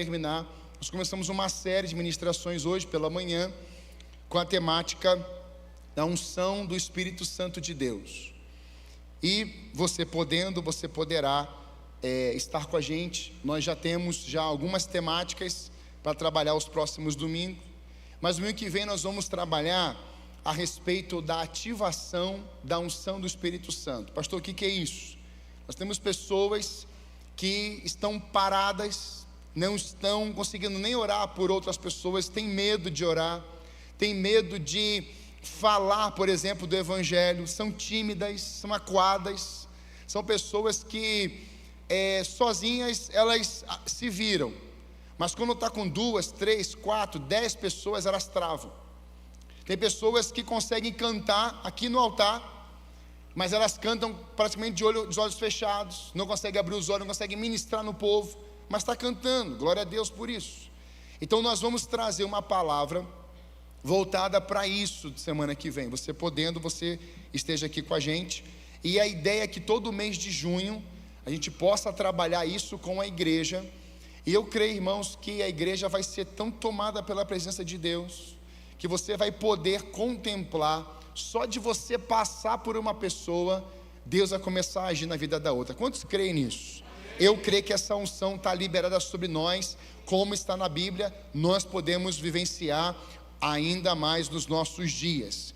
terminar. Nós começamos uma série de ministrações hoje pela manhã, com a temática da unção do Espírito Santo de Deus. E você podendo, você poderá estar com a gente. Nós já temos algumas temáticas para trabalhar os próximos domingos, mas domingo que vem nós vamos trabalhar a respeito da ativação da unção do Espírito Santo. Pastor, o que é isso? Nós temos pessoas que estão paradas, não estão conseguindo nem orar por outras pessoas, têm medo de orar, têm medo de falar, por exemplo, do Evangelho, são tímidas, são acuadas, são pessoas que sozinhas elas se viram, mas quando está com 2, 3, 4, 10 pessoas, elas travam. Tem pessoas que conseguem cantar aqui no altar, mas elas cantam praticamente de olhos fechados, não conseguem abrir os olhos, não conseguem ministrar no povo, mas está cantando, glória a Deus por isso. Então nós vamos trazer uma palavra voltada para isso de semana que vem. Você podendo, você esteja aqui com a gente. E a ideia é que todo mês de junho a gente possa trabalhar isso com a igreja. E eu creio, irmãos, que a igreja vai ser tão tomada pela presença de Deus, que você vai poder contemplar, só de você passar por uma pessoa, Deus vai começar a agir na vida da outra. Quantos creem nisso? Eu creio que essa unção está liberada sobre nós, como está na Bíblia, nós podemos vivenciar ainda mais nos nossos dias.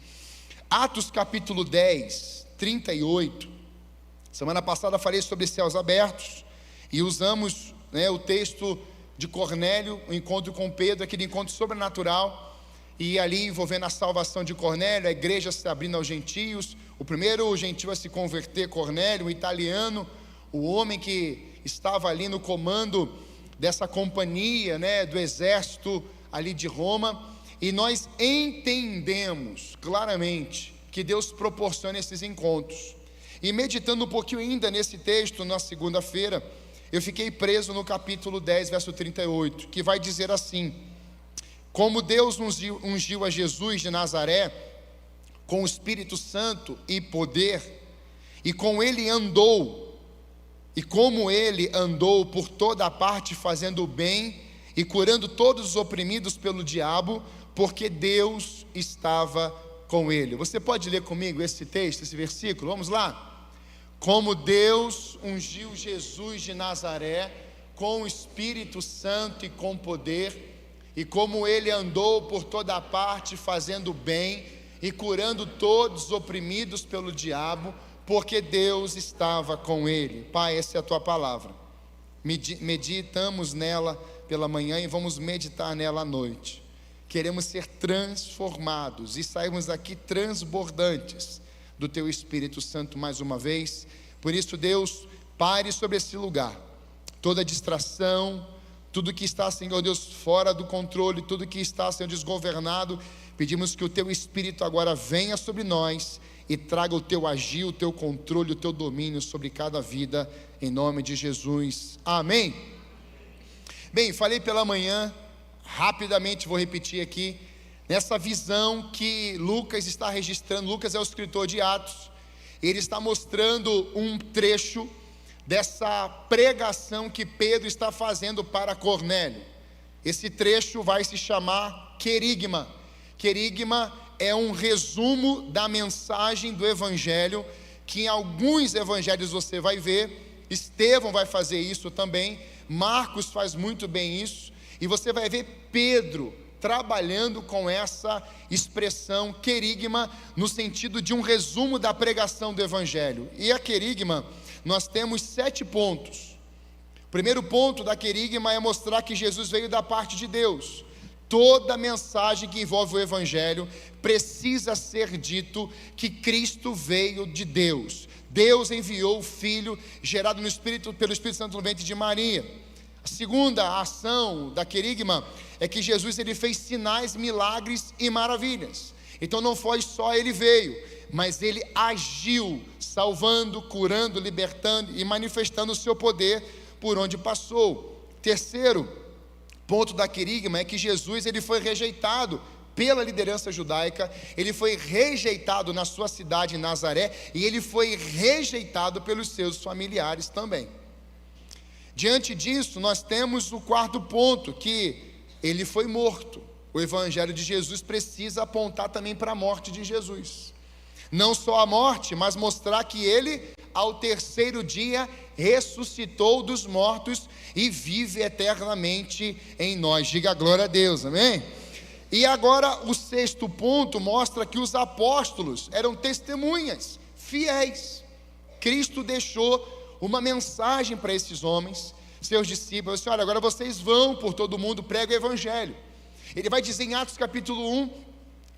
Atos capítulo 10, 38. Semana passada falei sobre céus abertos e usamos o texto de Cornélio, o encontro com Pedro, aquele encontro sobrenatural, e ali envolvendo a salvação de Cornélio, a igreja se abrindo aos gentios. O primeiro gentio a se converter, Cornélio, o italiano, o homem que estava ali no comando dessa companhia, do exército ali de Roma. E nós entendemos claramente que Deus proporciona esses encontros. E meditando um pouquinho ainda nesse texto, na segunda-feira, eu fiquei preso no capítulo 10, verso 38, que vai dizer assim: como Deus ungiu a Jesus de Nazaré com o Espírito Santo e poder, e com ele andou, e como ele andou por toda a parte fazendo o bem e curando todos os oprimidos pelo diabo, porque Deus estava com ele. Você pode ler comigo esse texto, esse versículo? Vamos lá. Como Deus ungiu Jesus de Nazaré com o Espírito Santo e com poder, e como ele andou por toda a parte fazendo bem e curando todos os oprimidos pelo diabo, porque Deus estava com ele. Pai, essa é a tua palavra. Meditamos nela pela manhã e vamos meditar nela à noite. Queremos ser transformados e sairmos daqui transbordantes do teu Espírito Santo mais uma vez. Por isso, Deus, pare sobre esse lugar toda distração, tudo que está, Senhor Deus, fora do controle, tudo que está, Senhor, desgovernado. Pedimos que o teu Espírito agora venha sobre nós e traga o teu agir, o teu controle, o teu domínio sobre cada vida, em nome de Jesus, amém. Bem, falei pela manhã, rapidamente vou repetir aqui, nessa visão que Lucas está registrando. Lucas é o escritor de Atos, ele está mostrando um trecho dessa pregação que Pedro está fazendo para Cornélio. Esse trecho vai se chamar querigma. Querigma é um resumo da mensagem do Evangelho, que em alguns evangelhos você vai ver, Estevão vai fazer isso também, Marcos faz muito bem isso, e você vai ver Pedro trabalhando com essa expressão querigma, no sentido de um resumo da pregação do Evangelho. E a querigma, nós temos 7 pontos. O primeiro ponto da querigma é mostrar que Jesus veio da parte de Deus. Toda mensagem que envolve o Evangelho precisa ser dito que Cristo veio de Deus. Deus enviou o Filho, gerado pelo Espírito Santo no ventre de Maria. A segunda ação da querigma é que Jesus ele fez sinais, milagres e maravilhas. Então não foi só ele veio, mas ele agiu, salvando, curando, libertando e manifestando o seu poder por onde passou. Terceiro ponto da querigma é que Jesus ele foi rejeitado pela liderança judaica, ele foi rejeitado na sua cidade, Nazaré, e ele foi rejeitado pelos seus familiares também. Diante disso, nós temos o quarto ponto, que ele foi morto. O evangelho de Jesus precisa apontar também para a morte de Jesus. Não só a morte, mas mostrar que ele, ao terceiro dia, ressuscitou dos mortos e vive eternamente em nós. Diga glória a Deus, amém? E agora o sexto ponto mostra que os apóstolos eram testemunhas fiéis. Cristo deixou uma mensagem para esses homens, seus discípulos, assim: olha, agora vocês vão por todo mundo, pregam o evangelho. Ele vai dizer em Atos capítulo 1,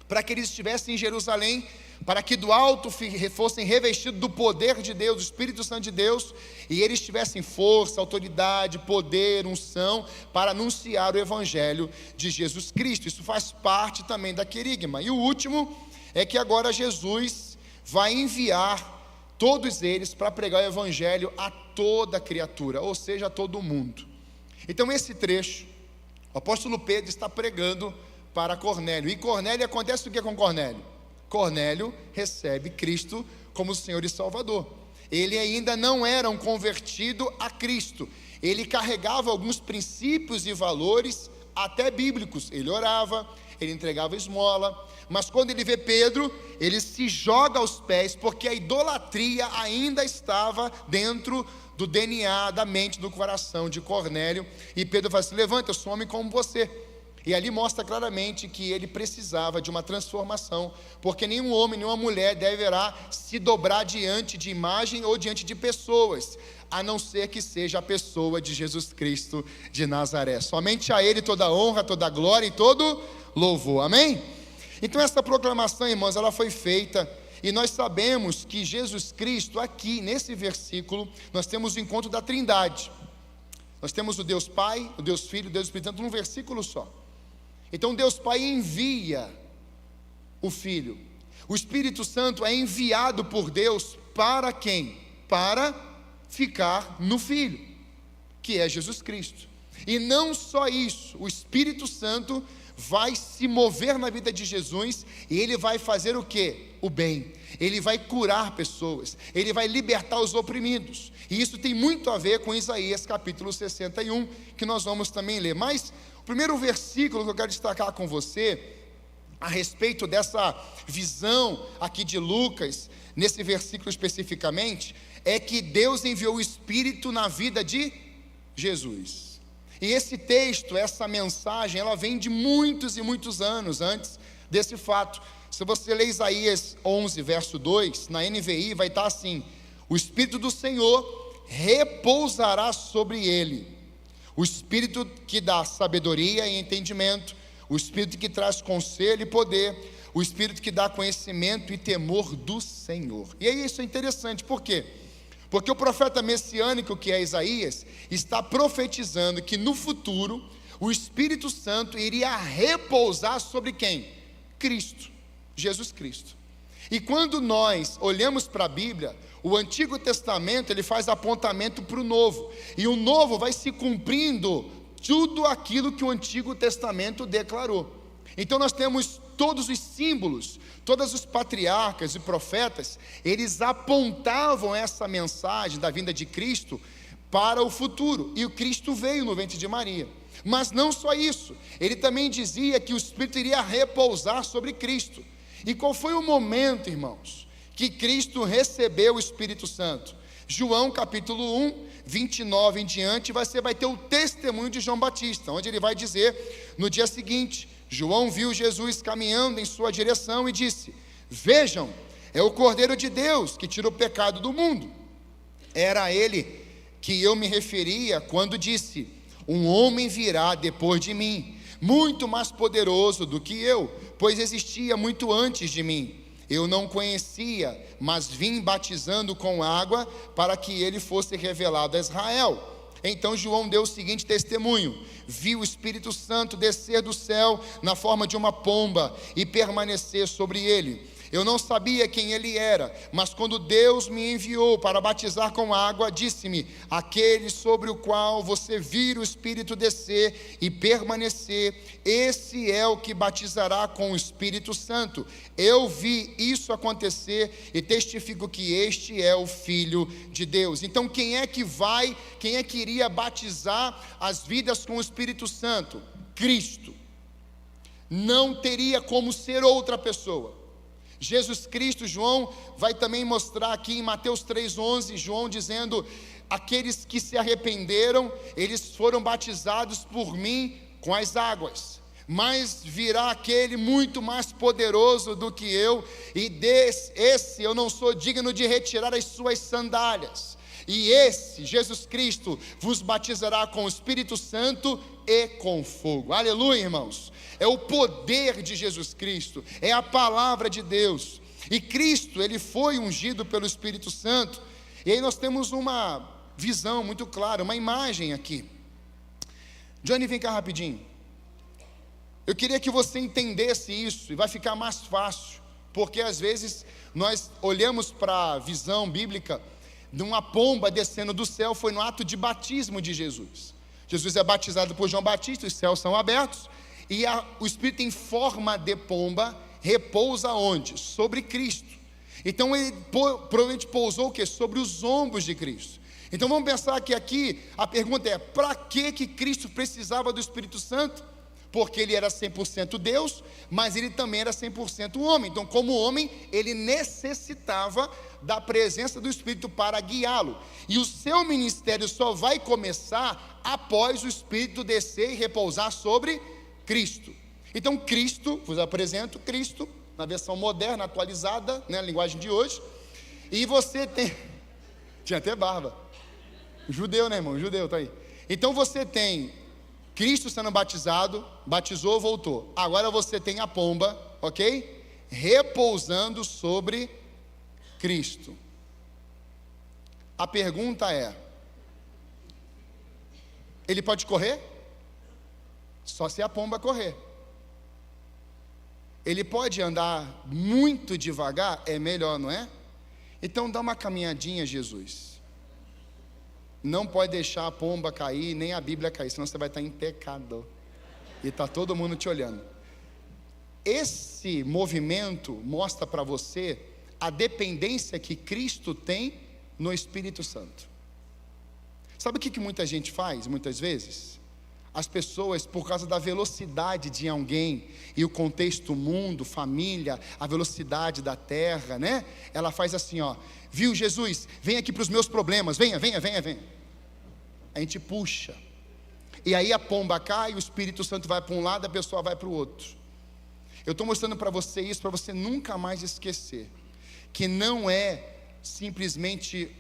para que eles estivessem em Jerusalém, para que do alto fossem revestidos do poder de Deus, do Espírito Santo de Deus, e eles tivessem força, autoridade, poder, unção, para anunciar o evangelho de Jesus Cristo. Isso faz parte também da querigma. E o último é que agora Jesus vai enviar todos eles para pregar o evangelho a toda criatura, ou seja, a todo mundo. Então esse trecho, o apóstolo Pedro está pregando para Cornélio. E Cornélio, acontece o que com Cornélio? Cornélio recebe Cristo como Senhor e Salvador. Ele ainda não era um convertido a Cristo. Ele carregava alguns princípios e valores até bíblicos. Ele orava, ele entregava esmola, mas quando ele vê Pedro, ele se joga aos pés, porque a idolatria ainda estava dentro do DNA, da mente, do coração de Cornélio. E Pedro fala assim: levanta, eu sou um homem como você. E ali mostra claramente que ele precisava de uma transformação, porque nenhum homem, nenhuma mulher deverá se dobrar diante de imagem ou diante de pessoas, a não ser que seja a pessoa de Jesus Cristo de Nazaré. Somente a ele toda honra, toda glória e todo louvor, amém? Então essa proclamação, irmãos, ela foi feita, e nós sabemos que Jesus Cristo, aqui nesse versículo, nós temos o encontro da Trindade. Nós temos o Deus Pai, o Deus Filho, o Deus Espírito Santo num versículo só. Então Deus Pai envia o Filho. O Espírito Santo é enviado por Deus para quem? Para ficar no Filho, que é Jesus Cristo. E não só isso, o Espírito Santo vai se mover na vida de Jesus, e ele vai fazer o quê? O bem. Ele vai curar pessoas, ele vai libertar os oprimidos. E isso tem muito a ver com Isaías capítulo 61, que nós vamos também ler. Mas o primeiro versículo que eu quero destacar com você, a respeito dessa visão aqui de Lucas, nesse versículo especificamente, é que Deus enviou o Espírito na vida de Jesus. E esse texto, essa mensagem, ela vem de muitos e muitos anos antes desse fato. Se você ler Isaías 11, verso 2, na NVI vai estar assim: o Espírito do Senhor repousará sobre ele, o Espírito que dá sabedoria e entendimento, o Espírito que traz conselho e poder, o Espírito que dá conhecimento e temor do Senhor. E aí isso é interessante, por quê? Porque o profeta messiânico, que é Isaías, está profetizando que no futuro o Espírito Santo iria repousar sobre quem? Cristo, Jesus Cristo. E quando nós olhamos para a Bíblia, o Antigo Testamento ele faz apontamento para o Novo, e o Novo vai se cumprindo tudo aquilo que o Antigo Testamento declarou. Então nós temos todos os símbolos, todos os patriarcas e profetas, eles apontavam essa mensagem da vinda de Cristo para o futuro, e o Cristo veio no ventre de Maria. Mas não só isso, ele também dizia que o Espírito iria repousar sobre Cristo. E qual foi o momento, irmãos, que Cristo recebeu o Espírito Santo? João capítulo 1, 29 em diante, você vai ter o testemunho de João Batista, onde ele vai dizer, no dia seguinte: João viu Jesus caminhando em sua direção e disse: vejam, é o Cordeiro de Deus que tira o pecado do mundo. Era a ele que eu me referia quando disse: um homem virá depois de mim, muito mais poderoso do que eu, pois existia muito antes de mim. Eu não conhecia, mas vim batizando com água para que ele fosse revelado a Israel. Então João deu o seguinte testemunho: viu o Espírito Santo descer do céu na forma de uma pomba e permanecer sobre ele. Eu não sabia quem ele era, mas quando Deus me enviou para batizar com água, disse-me: aquele sobre o qual você vir o Espírito descer e permanecer, esse é o que batizará com o Espírito Santo. Eu vi isso acontecer e testifico que este é o Filho de Deus. Então quem é que iria batizar as vidas com o Espírito Santo? Cristo. Não teria como ser outra pessoa. Jesus Cristo, João vai também mostrar aqui em Mateus 3,11, João dizendo: aqueles que se arrependeram, eles foram batizados por mim com as águas, mas virá aquele muito mais poderoso do que eu, e esse eu não sou digno de retirar as suas sandálias, e esse, Jesus Cristo, vos batizará com o Espírito Santo e com fogo. Aleluia, irmãos. É o poder de Jesus Cristo, é a palavra de Deus. E Cristo, ele foi ungido pelo Espírito Santo. E aí nós temos uma visão muito clara, uma imagem aqui. Johnny, vem cá rapidinho. Eu queria que você entendesse isso, e vai ficar mais fácil, porque às vezes nós olhamos para a visão bíblica de uma pomba descendo do céu. Foi no ato de batismo de Jesus. Jesus é batizado por João Batista, os céus são abertos, e o Espírito em forma de pomba repousa onde? Sobre Cristo. Então ele provavelmente pousou o quê? Sobre os ombros de Cristo. Então vamos pensar que aqui a pergunta é: para que Cristo precisava do Espírito Santo? Porque ele era 100% Deus, mas ele também era 100% homem. Então, como homem, ele necessitava da presença do Espírito para guiá-lo. E o seu ministério só vai começar após o Espírito descer e repousar sobre Cristo. Então Cristo, vos apresento Cristo, na versão moderna, atualizada, né, a linguagem de hoje. E você tem... Tinha até barba. Judeu, né, irmão? Judeu, tá aí. Então você tem Cristo sendo batizado, batizou, voltou. Agora você tem a pomba, ok? Repousando sobre Cristo. A pergunta é: ele pode correr? Só se a pomba correr. Ele pode andar muito devagar? É melhor, não é? Então dá uma caminhadinha, Jesus. Não pode deixar a pomba cair, nem a Bíblia cair, senão você vai estar em pecado. E está todo mundo te olhando. Esse movimento mostra para você a dependência que Cristo tem no Espírito Santo. Sabe o que muita gente faz, muitas vezes? As pessoas, por causa da velocidade de alguém, e o contexto mundo, família, a velocidade da terra, né? Ela faz assim, ó: viu, Jesus, vem aqui para os meus problemas, venha. A gente puxa, e aí a pomba cai, o Espírito Santo vai para um lado, a pessoa vai para o outro. Eu estou mostrando para você isso, para você nunca mais esquecer, que não é simplesmente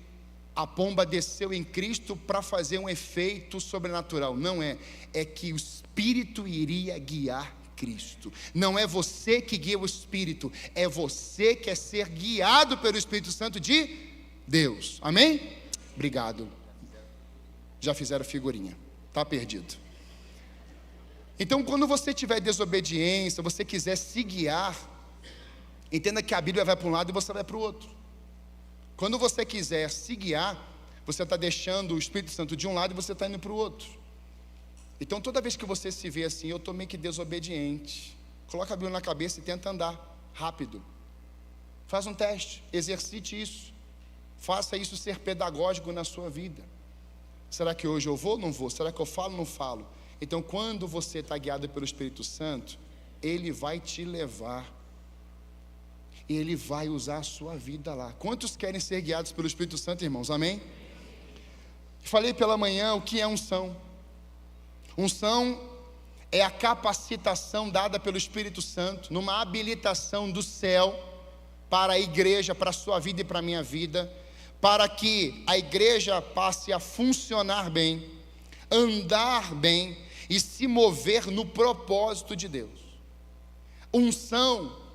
a pomba desceu em Cristo para fazer um efeito sobrenatural. Não é. É que o Espírito iria guiar Cristo. Não é você que guia o Espírito, é você que quer ser guiado pelo Espírito Santo de Deus. Amém? Obrigado. Já fizeram figurinha. Está perdido. Então, quando você tiver desobediência, você quiser se guiar, entenda que a Bíblia vai para um lado e você vai para o outro. Quando você quiser se guiar, você está deixando o Espírito Santo de um lado e você está indo para o outro. Então toda vez que você se vê assim: eu estou meio que desobediente, coloca a Bíblia na cabeça e tenta andar rápido. Faz um teste, exercite isso. Faça isso ser pedagógico na sua vida. Será que hoje eu vou ou não vou? Será que eu falo ou não falo? Então quando você está guiado pelo Espírito Santo, Ele vai te levar. E Ele vai usar a sua vida lá. Quantos querem ser guiados pelo Espírito Santo, irmãos? Amém? Falei pela manhã o que é unção. Unção é a capacitação dada pelo Espírito Santo, numa habilitação do céu para a igreja, para a sua vida e para a minha vida, para que a igreja passe a funcionar bem, andar bem e se mover no propósito de Deus. Unção,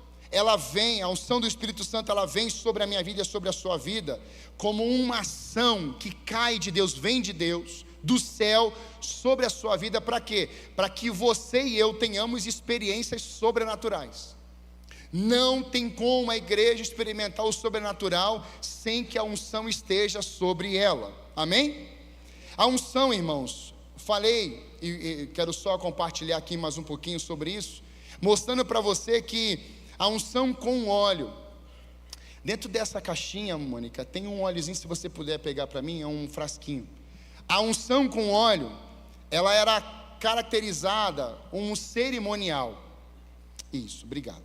a unção do Espírito Santo, ela vem sobre a minha vida e sobre a sua vida, como uma ação que cai de Deus, vem de Deus, do céu, sobre a sua vida. Para quê? Para que você e eu tenhamos experiências sobrenaturais. Não tem como a igreja experimentar o sobrenatural sem que a unção esteja sobre ela. Amém? A unção, irmãos, falei e quero só compartilhar aqui mais um pouquinho sobre isso, mostrando para você que a unção com óleo, dentro dessa caixinha, Mônica, tem um óleozinho, se você puder pegar para mim, é um frasquinho. A unção com óleo, ela era caracterizada um cerimonial. Isso, obrigado.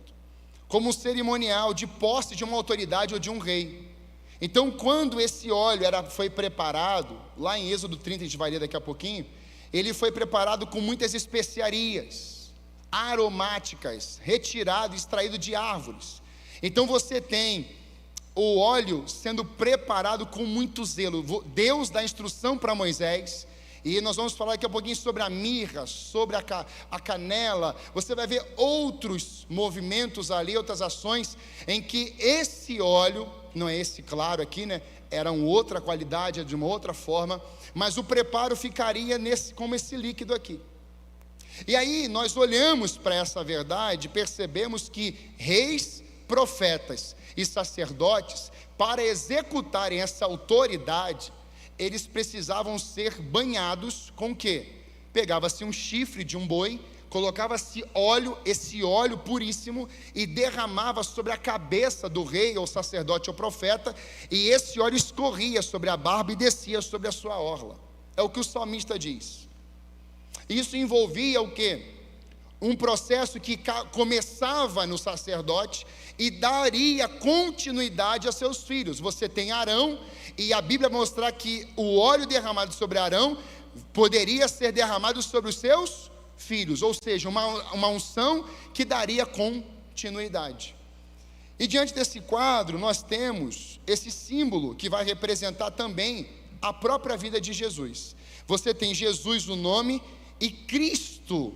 Como um cerimonial de posse de uma autoridade ou de um rei. Então, quando esse óleo foi preparado, lá em Êxodo 30, a gente vai ler daqui a pouquinho, ele foi preparado com muitas especiarias aromáticas, retirado, extraído de árvores. Então você tem o óleo sendo preparado com muito zelo. Deus dá instrução para Moisés, e nós vamos falar daqui a pouquinho sobre a mirra, sobre a canela. Você vai ver outros movimentos ali, outras ações, em que esse óleo, não é esse claro aqui, né? Era uma outra qualidade, de uma outra forma, mas o preparo ficaria como esse líquido aqui. E aí nós olhamos para essa verdade, percebemos que reis, profetas e sacerdotes, para executarem essa autoridade, eles precisavam ser banhados com o quê? Pegava-se um chifre de um boi, colocava-se óleo, esse óleo puríssimo, e derramava sobre a cabeça do rei, ou sacerdote, ou profeta, e esse óleo escorria sobre a barba e descia sobre a sua orla. É o que o salmista diz. Isso envolvia o quê? Um processo que começava no sacerdote e daria continuidade a seus filhos. Você tem Arão, e a Bíblia mostra que o óleo derramado sobre Arão poderia ser derramado sobre os seus filhos, ou seja, uma unção que daria continuidade. E diante desse quadro, nós temos esse símbolo que vai representar também a própria vida de Jesus. Você tem Jesus o nome e Cristo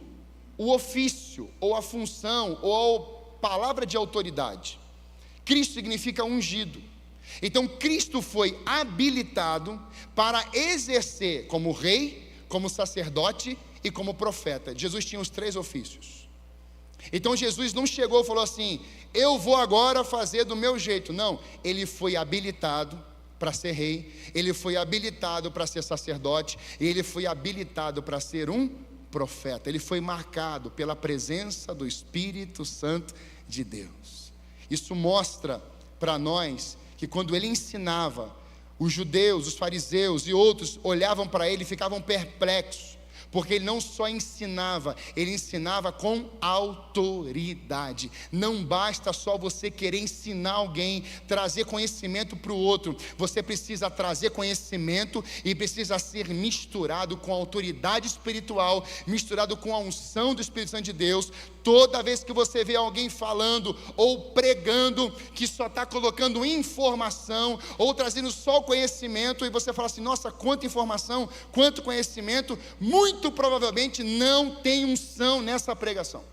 o ofício, ou a função, ou a palavra de autoridade. Cristo significa ungido. Então Cristo foi habilitado para exercer como rei, como sacerdote e como profeta. Jesus tinha os 3 ofícios. Então Jesus não chegou e falou assim: eu vou agora fazer do meu jeito. Não, ele foi habilitado para ser rei, ele foi habilitado para ser sacerdote, e ele foi habilitado para ser um profeta. Ele foi marcado pela presença do Espírito Santo de Deus. Isso mostra para nós que quando ele ensinava, os judeus, os fariseus e outros olhavam para ele e ficavam perplexos, porque ele não só ensinava, ele ensinava com autoridade. Não basta só você querer ensinar alguém, trazer conhecimento para o outro. Você precisa trazer conhecimento e precisa ser misturado com a autoridade espiritual, misturado com a unção do Espírito Santo de Deus. Toda vez que você vê alguém falando ou pregando que só está colocando informação ou trazendo só conhecimento, e você fala assim: nossa, quanta informação, quanto conhecimento, muito provavelmente não tem unção nessa pregação.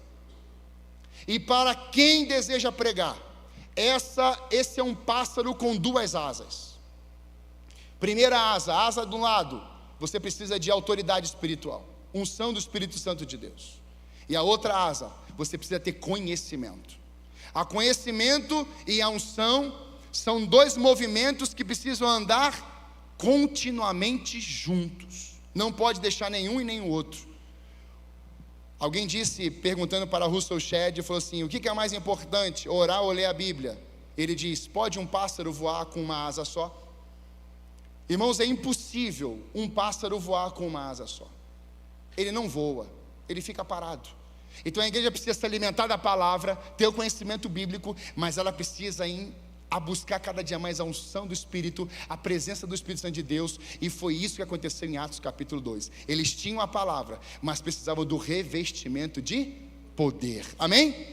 E para quem deseja pregar, esse é um pássaro com 2 asas. Primeira asa, a asa do lado, você precisa de autoridade espiritual, unção do Espírito Santo de Deus. E a outra asa, você precisa ter conhecimento. A conhecimento e a unção são 2 movimentos que precisam andar continuamente juntos. Não pode deixar nenhum e nem o outro. Alguém disse, perguntando para Russell Shedd, falou assim: o que é mais importante, orar ou ler a Bíblia? Ele diz: pode um pássaro voar com uma asa só? Irmãos, é impossível um pássaro voar com uma asa só. Ele não voa, ele fica parado. Então a igreja precisa se alimentar da palavra, ter o conhecimento bíblico, mas ela precisa ir a buscar cada dia mais a unção do Espírito, a presença do Espírito Santo de Deus. E foi isso que aconteceu em Atos capítulo 2. Eles tinham a palavra, mas precisavam do revestimento de poder. Amém?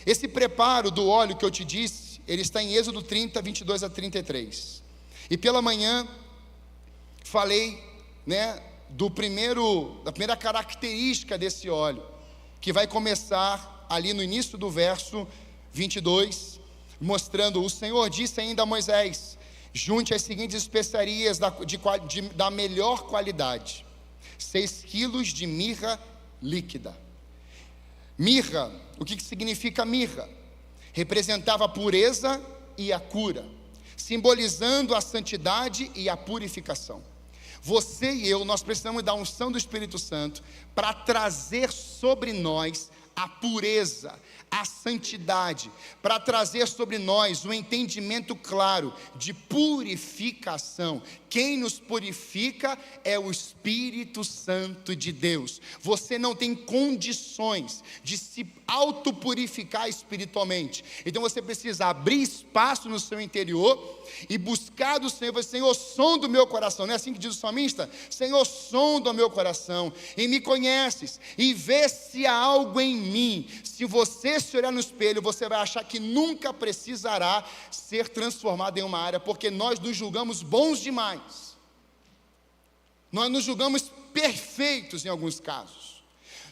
Esse preparo do óleo que eu te disse, ele está em Êxodo 30, 22 a 33. E pela manhã falei, da primeira característica desse óleo, que vai começar ali no início do verso 22, mostrando: o Senhor disse ainda a Moisés: junte as seguintes especiarias da melhor qualidade, 6 quilos de mirra líquida. Mirra, o que significa mirra? representava a pureza e a cura, simbolizando a santidade e a purificação. Você e eu, nós precisamos da unção do Espírito Santo para trazer sobre nós a pureza, a santidade, para trazer sobre nós um entendimento claro de purificação. Quem nos purifica é o Espírito Santo de Deus. Você não tem condições de se autopurificar espiritualmente. Então você precisa abrir espaço no seu interior e buscar do Senhor. Senhor, sonda o meu coração. Não é assim que diz o salmista? Senhor, sonda o meu coração e me conheces e vê se há algo em mim. Se você se olhar no espelho, você vai achar que nunca precisará ser transformado em uma área, porque nós nos julgamos bons demais. Nós nos julgamos perfeitos em alguns casos.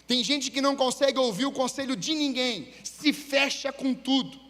Tem gente que não consegue ouvir o conselho de ninguém, se fecha com tudo.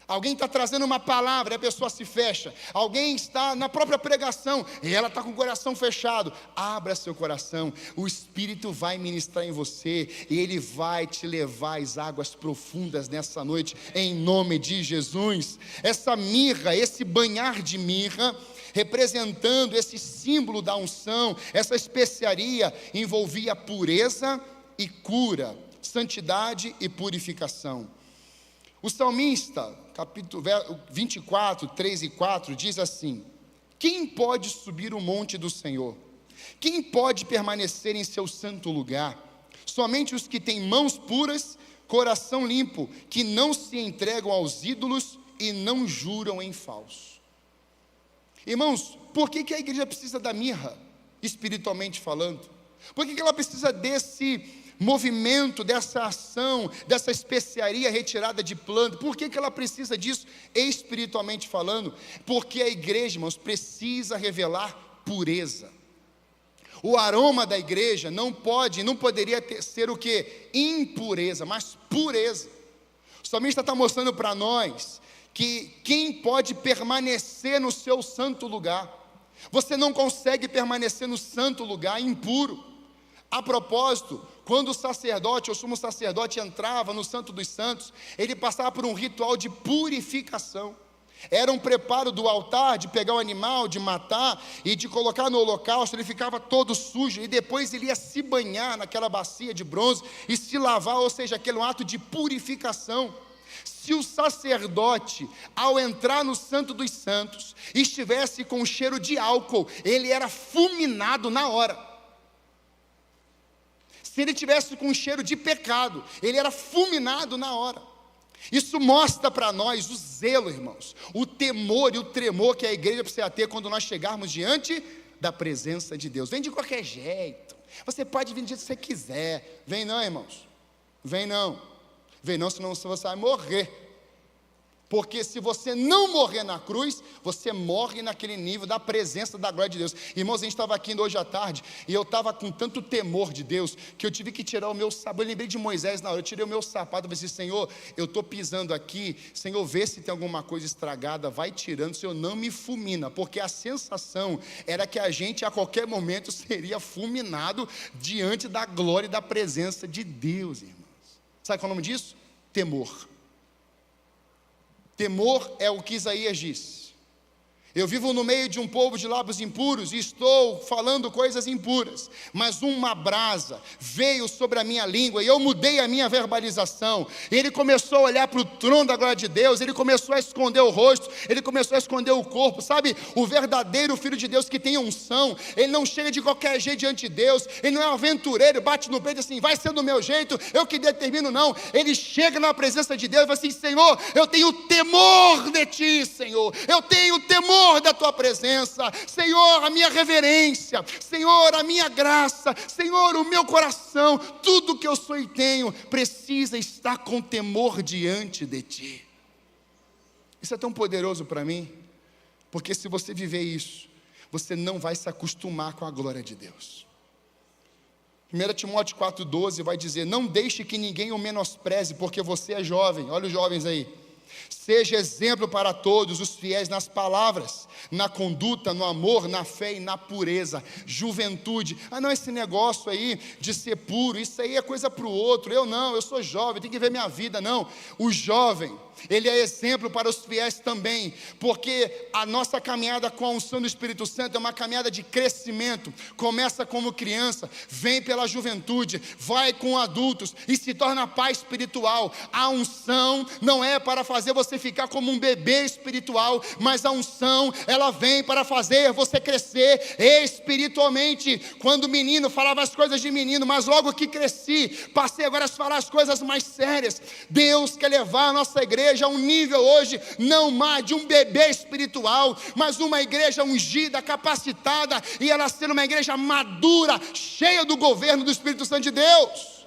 Alguém está trazendo uma palavra, a pessoa se fecha. Alguém está na própria pregação e ela está com o coração fechado. Abra seu coração, o Espírito vai ministrar em você e Ele vai te levar às águas profundas nessa noite, em nome de Jesus. Essa mirra, esse banhar de mirra, representando esse símbolo da unção, essa especiaria, envolvia pureza e cura, santidade e purificação. O salmista, capítulo 24, 3 e 4, diz assim: quem pode subir o monte do Senhor? Quem pode permanecer em seu santo lugar? Somente os que têm mãos puras, coração limpo, que não se entregam aos ídolos e não juram em falso. Irmãos, por que a igreja precisa da mirra, espiritualmente falando? Por que ela precisa desse movimento, dessa ação, dessa especiaria retirada de planta? Por que ela precisa disso, espiritualmente falando? Porque a igreja, irmãos, precisa revelar pureza. O aroma da igreja não poderia ser o que? Impureza, mas pureza. O salmista está mostrando para nós que quem pode permanecer no seu santo lugar. Você não consegue permanecer no santo lugar impuro. A propósito, quando o sacerdote, o sumo sacerdote, entrava no Santo dos Santos, ele passava por um ritual de purificação. Era um preparo do altar, de pegar o animal, de matar e de colocar no holocausto. Ele ficava todo sujo e depois ele ia se banhar naquela bacia de bronze e se lavar, ou seja, aquele ato de purificação. Se o sacerdote, ao entrar no Santo dos Santos, estivesse com um cheiro de álcool, ele era fulminado na hora. Se ele tivesse com um cheiro de pecado, ele era fulminado na hora. Isso mostra para nós o zelo, irmãos, o temor e o tremor que a igreja precisa ter quando nós chegarmos diante da presença de Deus. Vem de qualquer jeito, você pode vir do jeito que você quiser. Vem não, irmãos, vem não, senão você vai morrer. Porque se você não morrer na cruz, você morre naquele nível da presença da glória de Deus. Irmãos, a gente estava aqui hoje à tarde, e eu estava com tanto temor de Deus, que eu tive que tirar o meu sapato. Eu lembrei de Moisés na hora, eu tirei o meu sapato, eu falei assim: Senhor, eu estou pisando aqui, Senhor, vê se tem alguma coisa estragada, vai tirando, Senhor, não me fulmina. Porque a sensação era que a gente a qualquer momento seria fulminado diante da glória e da presença de Deus, irmãos. Sabe qual é o nome disso? Temor. Temor é o que Isaías diz: eu vivo no meio de um povo de lábios impuros e estou falando coisas impuras, mas uma brasa veio sobre a minha língua e eu mudei a minha verbalização. Ele começou a olhar para o trono da glória de Deus, ele começou a esconder o rosto, ele começou a esconder o corpo. Sabe, o verdadeiro filho de Deus que tem unção, ele não chega de qualquer jeito diante de Deus, ele não é um aventureiro, bate no peito assim, vai ser do meu jeito, eu que determino, não. Ele chega na presença de Deus e fala assim: Senhor, eu tenho temor de Ti, Senhor, eu tenho temor da Tua presença, Senhor, a minha reverência, Senhor, a minha graça, Senhor, o meu coração, tudo que eu sou e tenho, precisa estar com temor diante de Ti. Isso é tão poderoso para mim, porque se você viver isso, você não vai se acostumar com a glória de Deus. 1 Timóteo 4,12 vai dizer: não deixe que ninguém o menospreze, porque você é jovem. Olha os jovens aí. Seja exemplo para todos os fiéis nas palavras, na conduta, no amor, na fé e na pureza. Juventude, não, esse negócio aí de ser puro, isso aí é coisa para o outro, eu sou jovem, tenho que ver minha vida. Não, o jovem, ele é exemplo para os fiéis também, porque a nossa caminhada com a unção do Espírito Santo é uma caminhada de crescimento. Começa como criança, vem pela juventude, vai com adultos e se torna pai espiritual. A unção não é para fazer você ficar como um bebê espiritual, mas a unção, ela vem para fazer você crescer espiritualmente. Quando menino, falava as coisas de menino, mas logo que cresci, passei agora a falar as coisas mais sérias. Deus quer levar a nossa igreja a um nível hoje, não mais de um bebê espiritual, mas uma igreja ungida, capacitada, e ela ser uma igreja madura, cheia do governo do Espírito Santo de Deus.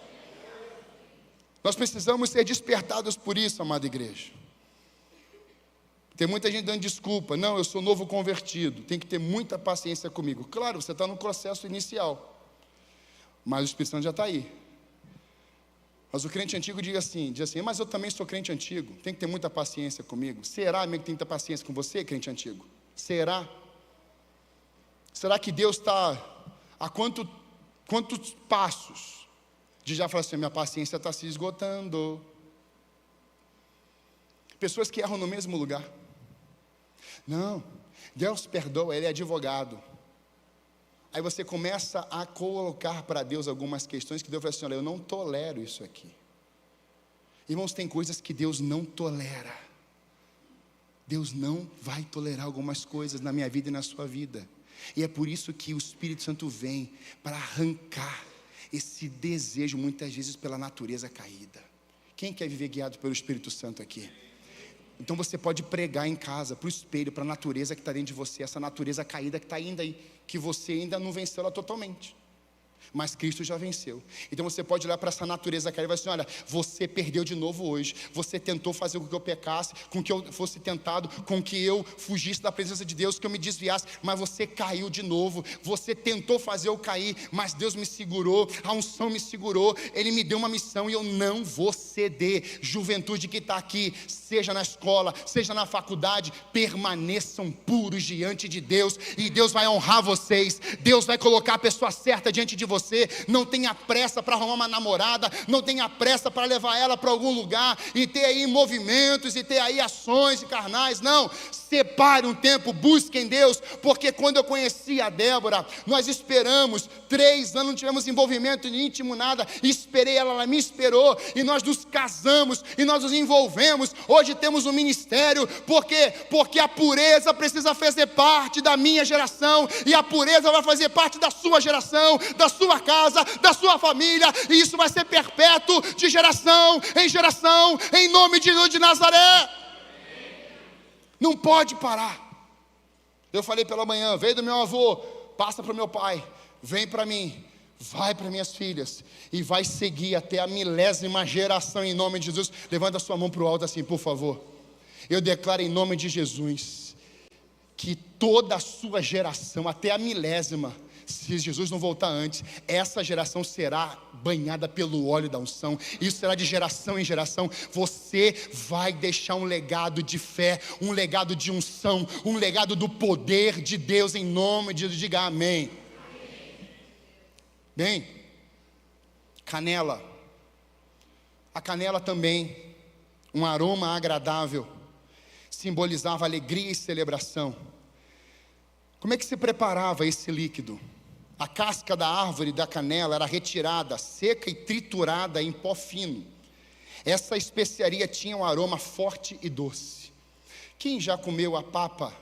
Nós precisamos ser despertados por isso, amada igreja. Tem muita gente dando desculpa, não, eu sou novo convertido, tem que ter muita paciência comigo. Claro, você está no processo inicial, mas o Espírito Santo já está aí. Mas o crente antigo diz assim, mas eu também sou crente antigo, tem que ter muita paciência comigo. Será, amigo, que tem que ter paciência com você, crente antigo? Será? Será que Deus está a quantos passos de já falar assim, minha paciência está se esgotando? Pessoas que erram no mesmo lugar. Não, Deus perdoa, Ele é advogado. Aí você começa a colocar para Deus algumas questões que Deus fala assim, olha, eu não tolero isso aqui. Irmãos, tem coisas que Deus não tolera. Deus não vai tolerar algumas coisas na minha vida e na sua vida. E é por isso que o Espírito Santo vem para arrancar esse desejo, muitas vezes pela natureza caída. Quem quer viver guiado pelo Espírito Santo aqui? Então você pode pregar em casa, para o espelho, para a natureza que está dentro de você, essa natureza caída que está ainda aí, que você ainda não venceu ela totalmente, mas Cristo já venceu. Então você pode olhar para essa natureza caída e vai assim, olha, você perdeu de novo hoje, você tentou fazer com que eu pecasse, com que eu fosse tentado, com que eu fugisse da presença de Deus, que eu me desviasse, mas você caiu de novo, você tentou fazer eu cair, mas Deus me segurou, a unção me segurou, Ele me deu uma missão e eu não vou ceder. Juventude que está aqui, seja na escola, seja na faculdade, permaneçam puros diante de Deus, e Deus vai honrar vocês, Deus vai colocar a pessoa certa diante de você. Não tenha pressa para arrumar uma namorada, não tenha pressa para levar ela para algum lugar, e ter aí movimentos, e ter aí ações carnais. Não, separe um tempo, busque em Deus, porque quando eu conheci a Débora, nós esperamos 3 anos, não tivemos envolvimento íntimo, nada, esperei ela, ela me esperou, e nós nos casamos, e nós nos envolvemos. Hoje temos um ministério, porque a pureza precisa fazer parte da minha geração, e a pureza vai fazer parte da sua geração, da sua casa, da sua família, e isso vai ser perpétuo, de geração, em nome de Jesus de Nazaré. Não pode parar. Eu falei pela manhã, veio do meu avô, passa para o meu pai, vem para mim, vai para minhas filhas, e vai seguir até a 1000ª geração, em nome de Jesus. Levanta a sua mão para o alto assim, por favor. Eu declaro em nome de Jesus, que toda a sua geração, até a 1000ª, se Jesus não voltar antes, essa geração será banhada pelo óleo da unção. Isso será de geração em geração. Você vai deixar um legado de fé, um legado de unção, um legado do poder de Deus, em nome de Jesus. Diga amém. Bem, canela. A canela também, um aroma agradável, simbolizava alegria e celebração. Como é que se preparava esse líquido? A casca da árvore da canela era retirada, seca e triturada em pó fino. Essa especiaria tinha um aroma forte e doce. Quem já comeu a papa?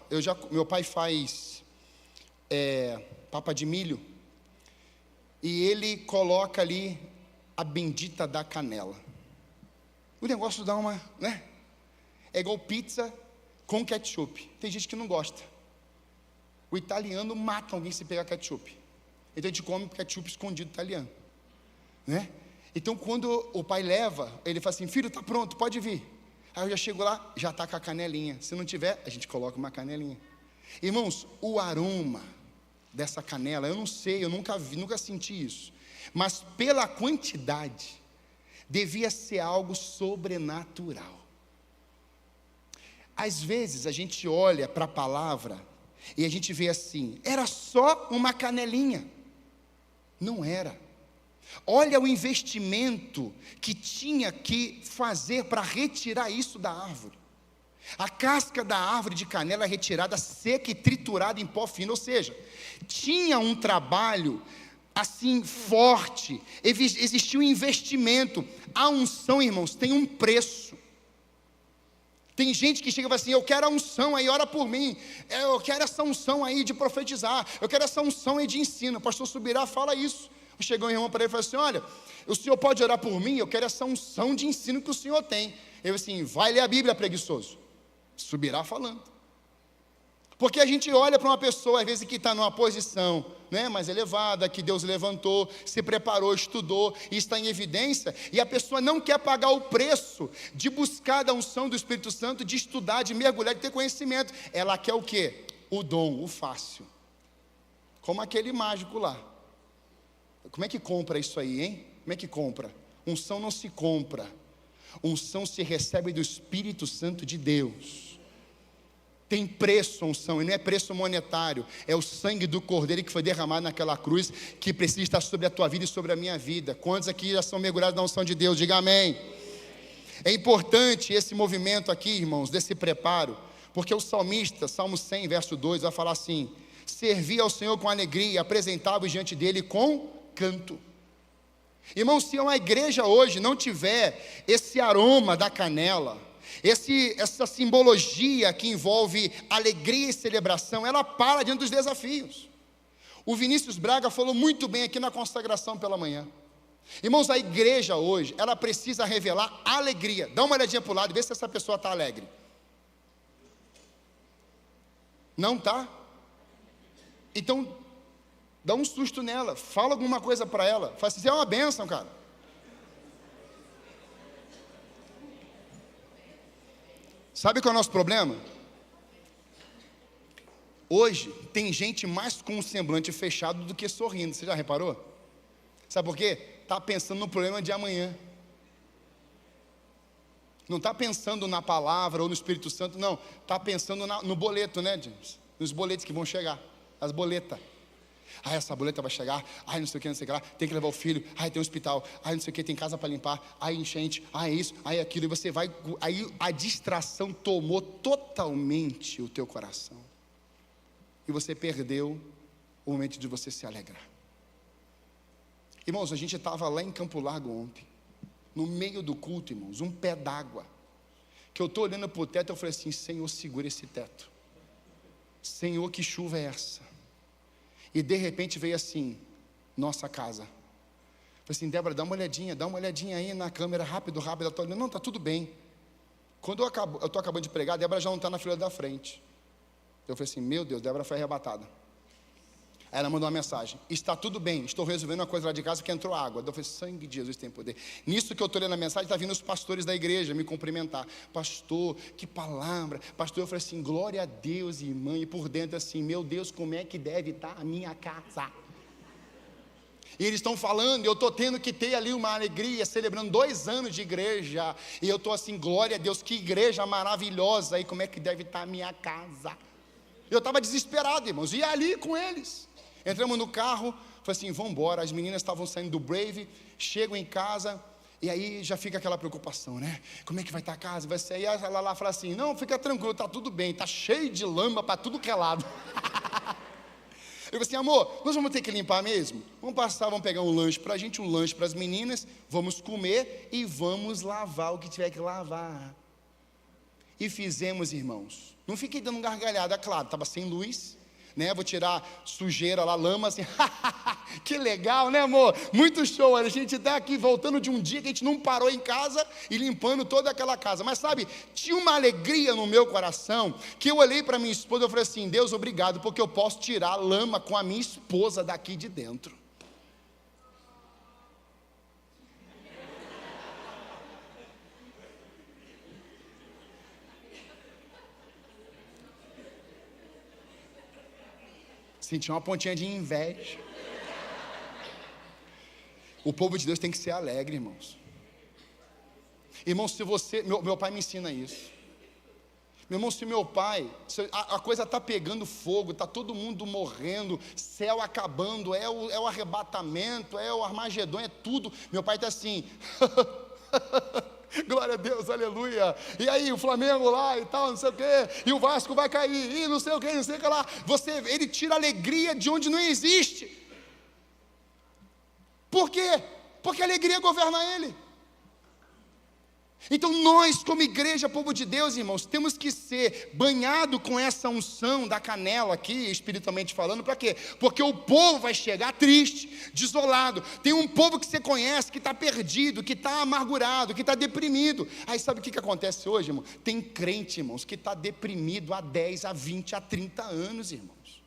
Meu pai faz papa de milho, e ele coloca ali a bendita da canela. O negócio dá uma, né? É igual pizza com ketchup. Tem gente que não gosta. O italiano mata alguém se pegar ketchup. Então a gente come ketchup escondido italiano, né? Então quando o pai leva, ele fala assim, filho, está pronto, pode vir. Aí eu já chego lá, já está com a canelinha. Se não tiver, a gente coloca uma canelinha. Irmãos, o aroma dessa canela, eu não sei, eu nunca vi, nunca senti isso, mas pela quantidade, devia ser algo sobrenatural. Às vezes a gente olha para a palavra E a gente vê assim, era só uma canelinha. Não era. Olha o investimento que tinha que fazer para retirar isso da árvore. A casca da árvore de canela é retirada seca e triturada em pó fino, ou seja, tinha um trabalho assim forte, existia um investimento. A unção, irmãos, tem um preço. Tem gente que chega e fala assim, eu quero a unção aí, ora por mim, eu quero essa unção aí de profetizar, eu quero essa unção aí de ensino. O pastor Subirá fala isso. Chegou um irmão para ele e falou assim, olha, o senhor pode orar por mim? Eu quero essa unção de ensino que o senhor tem. Eu assim, vai ler a Bíblia, preguiçoso. Subirá falando. Porque a gente olha para uma pessoa, às vezes, que está numa posição, né, mais elevada, que Deus levantou, se preparou, estudou, e está em evidência, e a pessoa não quer pagar o preço de buscar da unção do Espírito Santo, de estudar, de mergulhar, de ter conhecimento. Ela quer o quê? O dom, o fácil. Como aquele mágico lá. Como é que compra isso aí, hein? Como é que compra? Unção não se compra. Unção se recebe do Espírito Santo de Deus. Tem preço a unção, e não é preço monetário. É o sangue do Cordeiro que foi derramado naquela cruz, que precisa estar sobre a tua vida e sobre a minha vida. Quantos aqui já são mergulhados na unção de Deus? Diga amém. É importante esse movimento aqui, irmãos, desse preparo, porque o salmista, Salmo 100, verso 2, vai falar assim: servia ao Senhor com alegria, apresentava diante dele com canto. Irmãos, se uma igreja hoje não tiver esse aroma da canela, essa simbologia que envolve alegria e celebração, ela para diante dos desafios. O Vinícius Braga falou muito bem aqui na consagração pela manhã. Irmãos, a igreja hoje, ela precisa revelar alegria. Dá uma olhadinha para o lado e vê se essa pessoa está alegre. Não está? Então, dá um susto nela, fala alguma coisa para ela, fala assim, isso é uma bênção, cara. Sabe qual é o nosso problema? Hoje, tem gente mais com um semblante fechado do que sorrindo, você já reparou? Sabe por quê? Está pensando no problema de amanhã. Não está pensando na palavra ou no Espírito Santo, não. Está pensando no boleto, né, James? Nos boletos que vão chegar, as boletas. Essa boleta vai chegar, não sei o que, não sei o que lá, tem que levar o filho, tem um hospital, não sei o que, tem casa para limpar, enchente, isso, aquilo, e você vai, aí a distração tomou totalmente o teu coração, e você perdeu o momento de você se alegrar. Irmãos, a gente estava lá em Campo Largo ontem, no meio do culto, irmãos, um pé d'água, que eu estou olhando para o teto, eu falei assim, Senhor, segura esse teto, Senhor, que chuva é essa? E de repente veio assim, nossa casa. Falei assim, Débora, dá uma olhadinha aí na câmera, rápido, ela está olhando, não, está tudo bem. Quando eu estou acabando de pregar, a Débora já não está na fila da frente. Eu falei assim, meu Deus, Débora foi arrebatada. Aí ela mandou uma mensagem, está tudo bem, estou resolvendo uma coisa lá de casa que entrou água. Eu falei, sangue de Jesus tem poder. Nisso que eu estou lendo a mensagem, está vindo os pastores da igreja me cumprimentar. Pastor, que palavra. Pastor, eu falei assim, glória a Deus, irmã. E por dentro assim, meu Deus, como é que deve estar a minha casa? E eles estão falando, eu estou tendo que ter ali uma alegria, celebrando 2 anos de igreja. E eu estou assim, glória a Deus, que igreja maravilhosa. E como é que deve estar a minha casa? Eu estava desesperado, irmãos, e ali com eles. Entramos no carro, falei assim, vamos embora. As meninas estavam saindo do Brave, chegam em casa, e aí já fica aquela preocupação, né? Como é que vai estar a casa? Vai sair, a Lala fala assim, não, fica tranquilo, está tudo bem, está cheio de lama para tudo que é lado. Eu falei assim, amor, nós vamos ter que limpar mesmo? Vamos pegar um lanche para a gente, um lanche para as meninas, vamos comer e vamos lavar o que tiver que lavar. E fizemos, irmãos. Não fiquei dando gargalhada, claro, estava sem luz, né? Vou tirar sujeira lá, lama, assim, que legal, né, amor? Muito show, a gente está aqui voltando de um dia que a gente não parou em casa e limpando toda aquela casa, mas sabe, tinha uma alegria no meu coração, que eu olhei para minha esposa e falei assim, Deus, obrigado, porque eu posso tirar a lama com a minha esposa daqui de dentro. Senti uma pontinha de inveja. O povo de Deus tem que ser alegre, irmãos. Irmãos, se você... Meu pai me ensina isso. Meu irmão, se meu pai, a coisa está pegando fogo, está todo mundo morrendo, céu acabando, é o arrebatamento, é o Armagedon, é tudo. Meu pai está assim, glória a Deus, aleluia. E aí, o Flamengo lá e tal, não sei o quê, e o Vasco vai cair, e não sei o quê, não sei o que lá. Ele tira alegria de onde não existe. Por quê? Porque a alegria governa ele. Então nós, como igreja, povo de Deus, irmãos, temos que ser banhados com essa unção da canela aqui, espiritualmente falando. Para quê? Porque o povo vai chegar triste, desolado. Tem um povo que você conhece, que está perdido, que está amargurado, que está deprimido. Aí sabe o que acontece hoje, irmão? Tem crente, irmãos, que está deprimido há 10, há 20, há 30 anos, irmãos.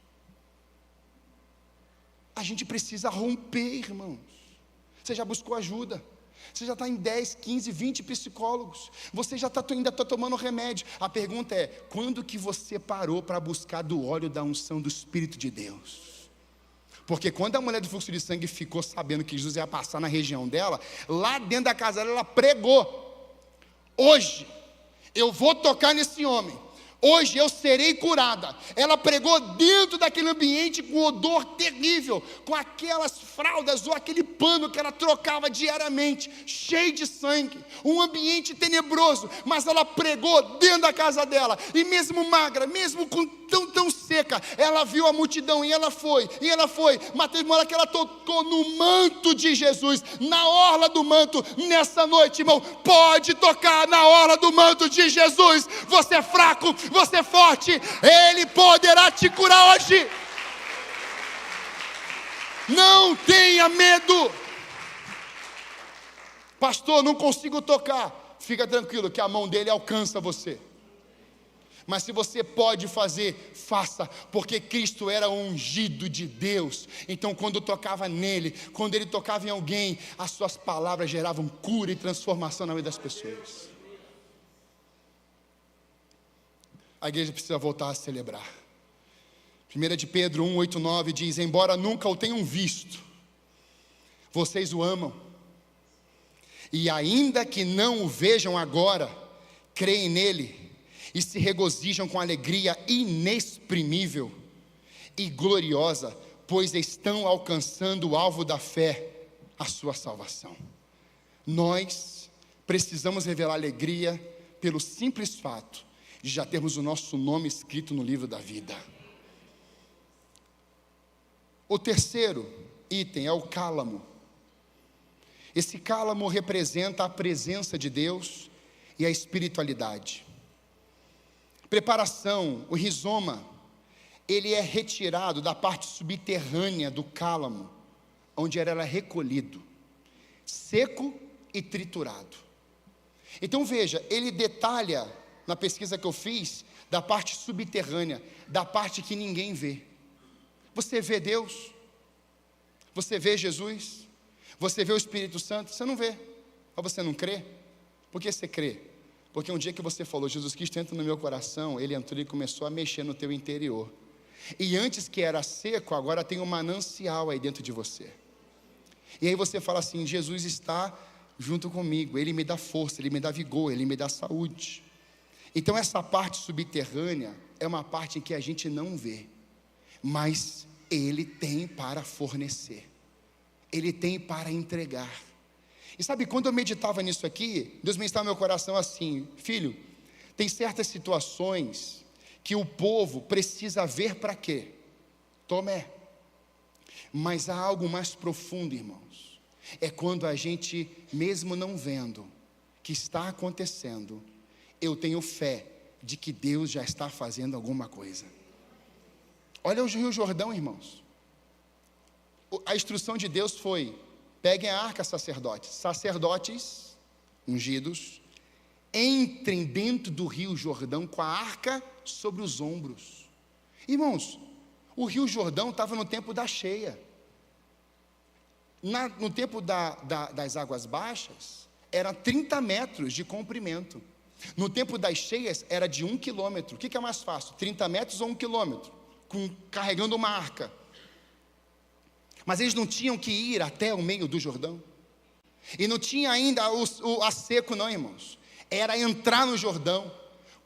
A gente precisa romper, irmãos. Você já buscou ajuda? Você já está em 10, 15, 20 psicólogos. Você já ainda está tomando remédio. A pergunta é, quando que você parou para buscar do óleo da unção do Espírito de Deus? Porque quando a mulher do fluxo de sangue ficou sabendo que Jesus ia passar na região dela, lá dentro da casa dela, ela pregou: hoje eu vou tocar nesse homem, hoje eu serei curada. Ela pregou dentro daquele ambiente com odor terrível, com aquelas fraldas ou aquele pano que ela trocava diariamente, cheio de sangue, um ambiente tenebroso, mas ela pregou dentro da casa dela, e mesmo magra, mesmo tão seca, ela viu a multidão, e ela foi, mas teve uma hora que ela tocou no manto de Jesus, na orla do manto. Nessa noite, irmão, pode tocar na orla do manto de Jesus. Você é fraco, você é forte, Ele poderá te curar hoje. Não tenha medo. Pastor, não consigo tocar. Fica tranquilo que a mão dele alcança você. Mas se você pode fazer, faça, porque Cristo era ungido de Deus. Então quando tocava nele, quando ele tocava em alguém, as suas palavras geravam cura e transformação na vida das pessoas. A igreja precisa voltar a celebrar. 1 de Pedro 1, 8, 9 diz: embora nunca o tenham visto, vocês o amam, e ainda que não o vejam agora, creem nele e se regozijam com alegria inexprimível e gloriosa, pois estão alcançando o alvo da fé, a sua salvação. Nós precisamos revelar alegria pelo simples fato de já termos o nosso nome escrito no livro da vida. O terceiro item é o cálamo. Esse cálamo representa a presença de Deus e a espiritualidade. Preparação, o rizoma, ele é retirado da parte subterrânea do cálamo, onde era recolhido, seco e triturado. Então veja, ele detalha, na pesquisa que eu fiz, da parte subterrânea, da parte que ninguém vê. Você vê Deus? Você vê Jesus? Você vê o Espírito Santo? Você não vê. Mas você não crê? Por que você crê? Porque um dia que você falou, Jesus Cristo entra no meu coração, Ele entrou e começou a mexer no teu interior. E antes que era seco, agora tem um manancial aí dentro de você. E aí você fala assim: Jesus está junto comigo, Ele me dá força, Ele me dá vigor, Ele me dá saúde. Então essa parte subterrânea é uma parte em que a gente não vê, mas Ele tem para fornecer, Ele tem para entregar. E sabe, quando eu meditava nisso aqui, Deus ministrava no meu coração assim: filho, tem certas situações que o povo precisa ver para quê? Tomé. Mas há algo mais profundo, irmãos. É quando a gente, mesmo não vendo que está acontecendo, eu tenho fé de que Deus já está fazendo alguma coisa. Olha o Rio Jordão, irmãos. A instrução de Deus foi: peguem a arca, sacerdotes ungidos, entrem dentro do Rio Jordão com a arca sobre os ombros. Irmãos, o Rio Jordão estava no tempo da cheia. No tempo das águas baixas, era 30 metros de comprimento. No tempo das cheias, era de 1 quilômetro. O que é mais fácil, 30 metros ou 1 quilômetro? Carregando uma arca. Mas eles não tinham que ir até o meio do Jordão. E não tinha ainda a seco não, irmãos. Era entrar no Jordão,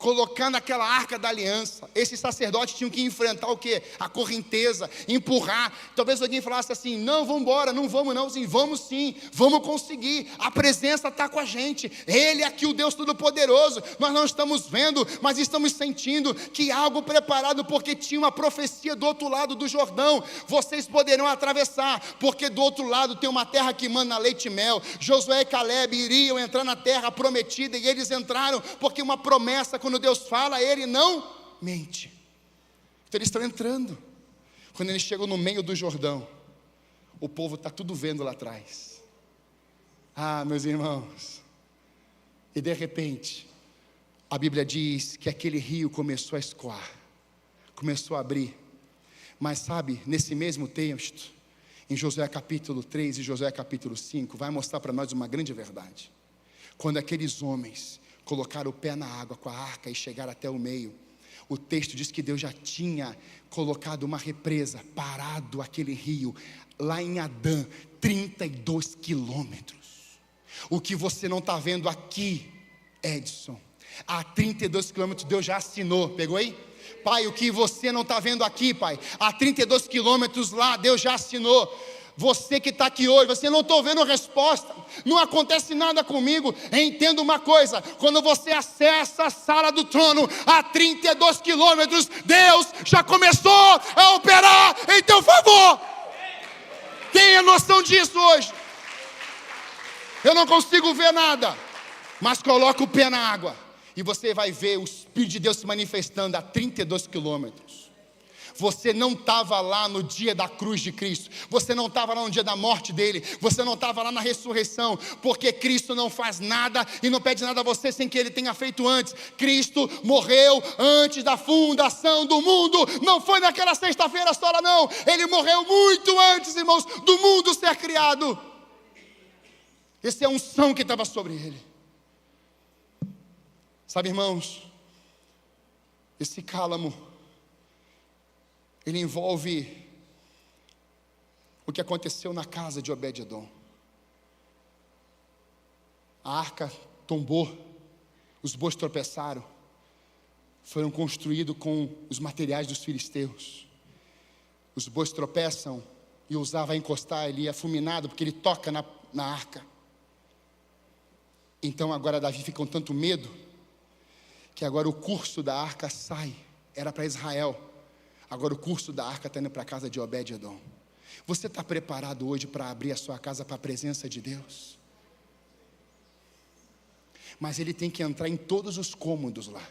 colocando aquela arca da aliança. Esses sacerdotes tinham que enfrentar o quê? A correnteza, empurrar. Talvez alguém falasse assim: não, vamos embora, não vamos não. Sim, vamos conseguir. A presença está com a gente. Ele é aqui o Deus Todo-Poderoso. Nós não estamos vendo, mas estamos sentindo que algo preparado, porque tinha uma profecia do outro lado do Jordão. Vocês poderão atravessar, porque do outro lado tem uma terra que mana leite e mel. Josué e Caleb iriam entrar na terra prometida, e eles entraram, porque uma promessa, quando Deus fala, Ele não mente. Então eles estão entrando. Quando eles chegam no meio do Jordão, o povo está tudo vendo lá atrás. Ah, meus irmãos, e de repente, a Bíblia diz que aquele rio começou a escoar, começou a abrir. Mas sabe, nesse mesmo texto, em Josué capítulo 3 e Josué capítulo 5, vai mostrar para nós uma grande verdade. Quando aqueles homens colocaram o pé na água com a arca e chegaram até o meio, o texto diz que Deus já tinha colocado uma represa, parado aquele rio, lá em Adã, 32 quilômetros. O que você não está vendo aqui, Edson, há 32 quilômetros Deus já assinou, pegou aí? Pai, o que você não está vendo aqui, Pai, há 32 quilômetros lá, Deus já assinou. Você que está aqui hoje, você não estou vendo resposta, não acontece nada comigo. Entenda uma coisa: quando você acessa a sala do trono, a 32 quilômetros, Deus já começou a operar em teu favor. Tenha noção disso hoje. Eu não consigo ver nada, mas coloca o pé na água e você vai ver o Espírito de Deus se manifestando a 32 quilômetros. Você não estava lá no dia da cruz de Cristo, você não estava lá no dia da morte dele, você não estava lá na ressurreição, porque Cristo não faz nada e não pede nada a você sem que ele tenha feito antes. Cristo morreu antes da fundação do mundo, não foi naquela sexta-feira só lá não, ele morreu muito antes, irmãos, do mundo ser criado. Essa é a unção que estava sobre ele. Sabe, irmãos, esse cálamo, ele envolve o que aconteceu na casa de Obed-edom. A arca tombou, os bois tropeçaram, foram construídos com os materiais dos filisteus. Os bois tropeçam e Uzá vai encostar, ele é fulminado porque ele toca na arca. Então agora Davi fica com tanto medo, que agora o curso da arca sai, era para Israel. Agora o curso da arca está indo para a casa de Obed-edom. Você está preparado hoje para abrir a sua casa para a presença de Deus? Mas ele tem que entrar em todos os cômodos lá.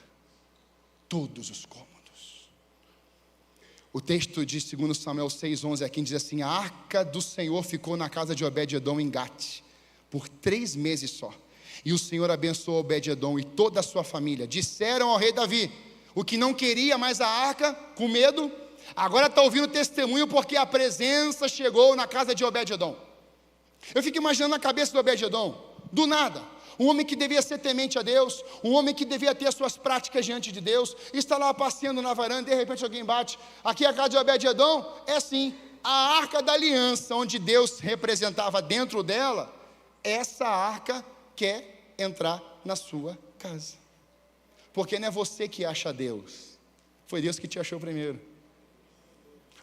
Todos os cômodos. O texto de 2 Samuel 6:11 aqui diz assim: a arca do Senhor ficou na casa de Obed-edom em Gate por 3 meses só. E o Senhor abençoou Obed-edom e toda a sua família. Disseram ao rei Davi: o que não queria mais a arca, com medo, agora está ouvindo testemunho, porque a presença chegou na casa de Obed-edom. Eu fico imaginando a cabeça do Obed-edom, do nada, um homem que devia ser temente a Deus, um homem que devia ter as suas práticas diante de Deus, está lá passeando na varanda, de repente alguém bate: aqui é a casa de Obed-edom? É sim, a arca da aliança, onde Deus representava dentro dela, essa arca quer entrar na sua casa. Porque não é você que acha Deus, foi Deus que te achou primeiro.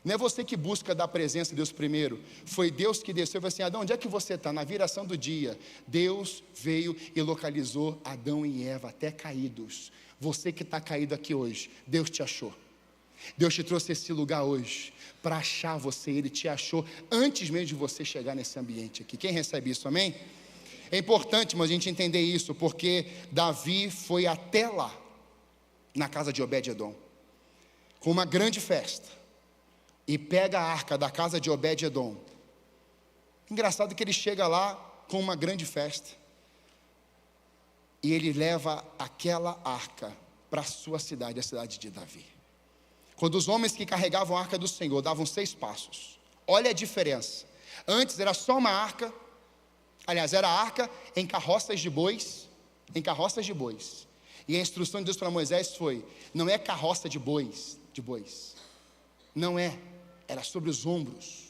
Não é você que busca da presença de Deus primeiro, foi Deus que desceu e falou assim: Adão, onde é que você está? Na viração do dia, Deus veio e localizou Adão e Eva, até caídos. Você que está caído aqui hoje, Deus te achou. Deus te trouxe esse lugar hoje, para achar você. Ele te achou antes mesmo de você chegar nesse ambiente aqui. Quem recebe isso, amém? É importante, mas a gente entender isso, porque Davi foi até lá, na casa de Obed-edom, com uma grande festa, e pega a arca da casa de Obed-edom. Engraçado que ele chega lá com uma grande festa, e ele leva aquela arca para a sua cidade, a cidade de Davi. Quando os homens que carregavam a arca do Senhor davam 6 passos, olha a diferença. Antes era só uma arca. Aliás, era a arca em carroças de bois, E a instrução de Deus para Moisés foi: não é carroça de bois, não era sobre os ombros.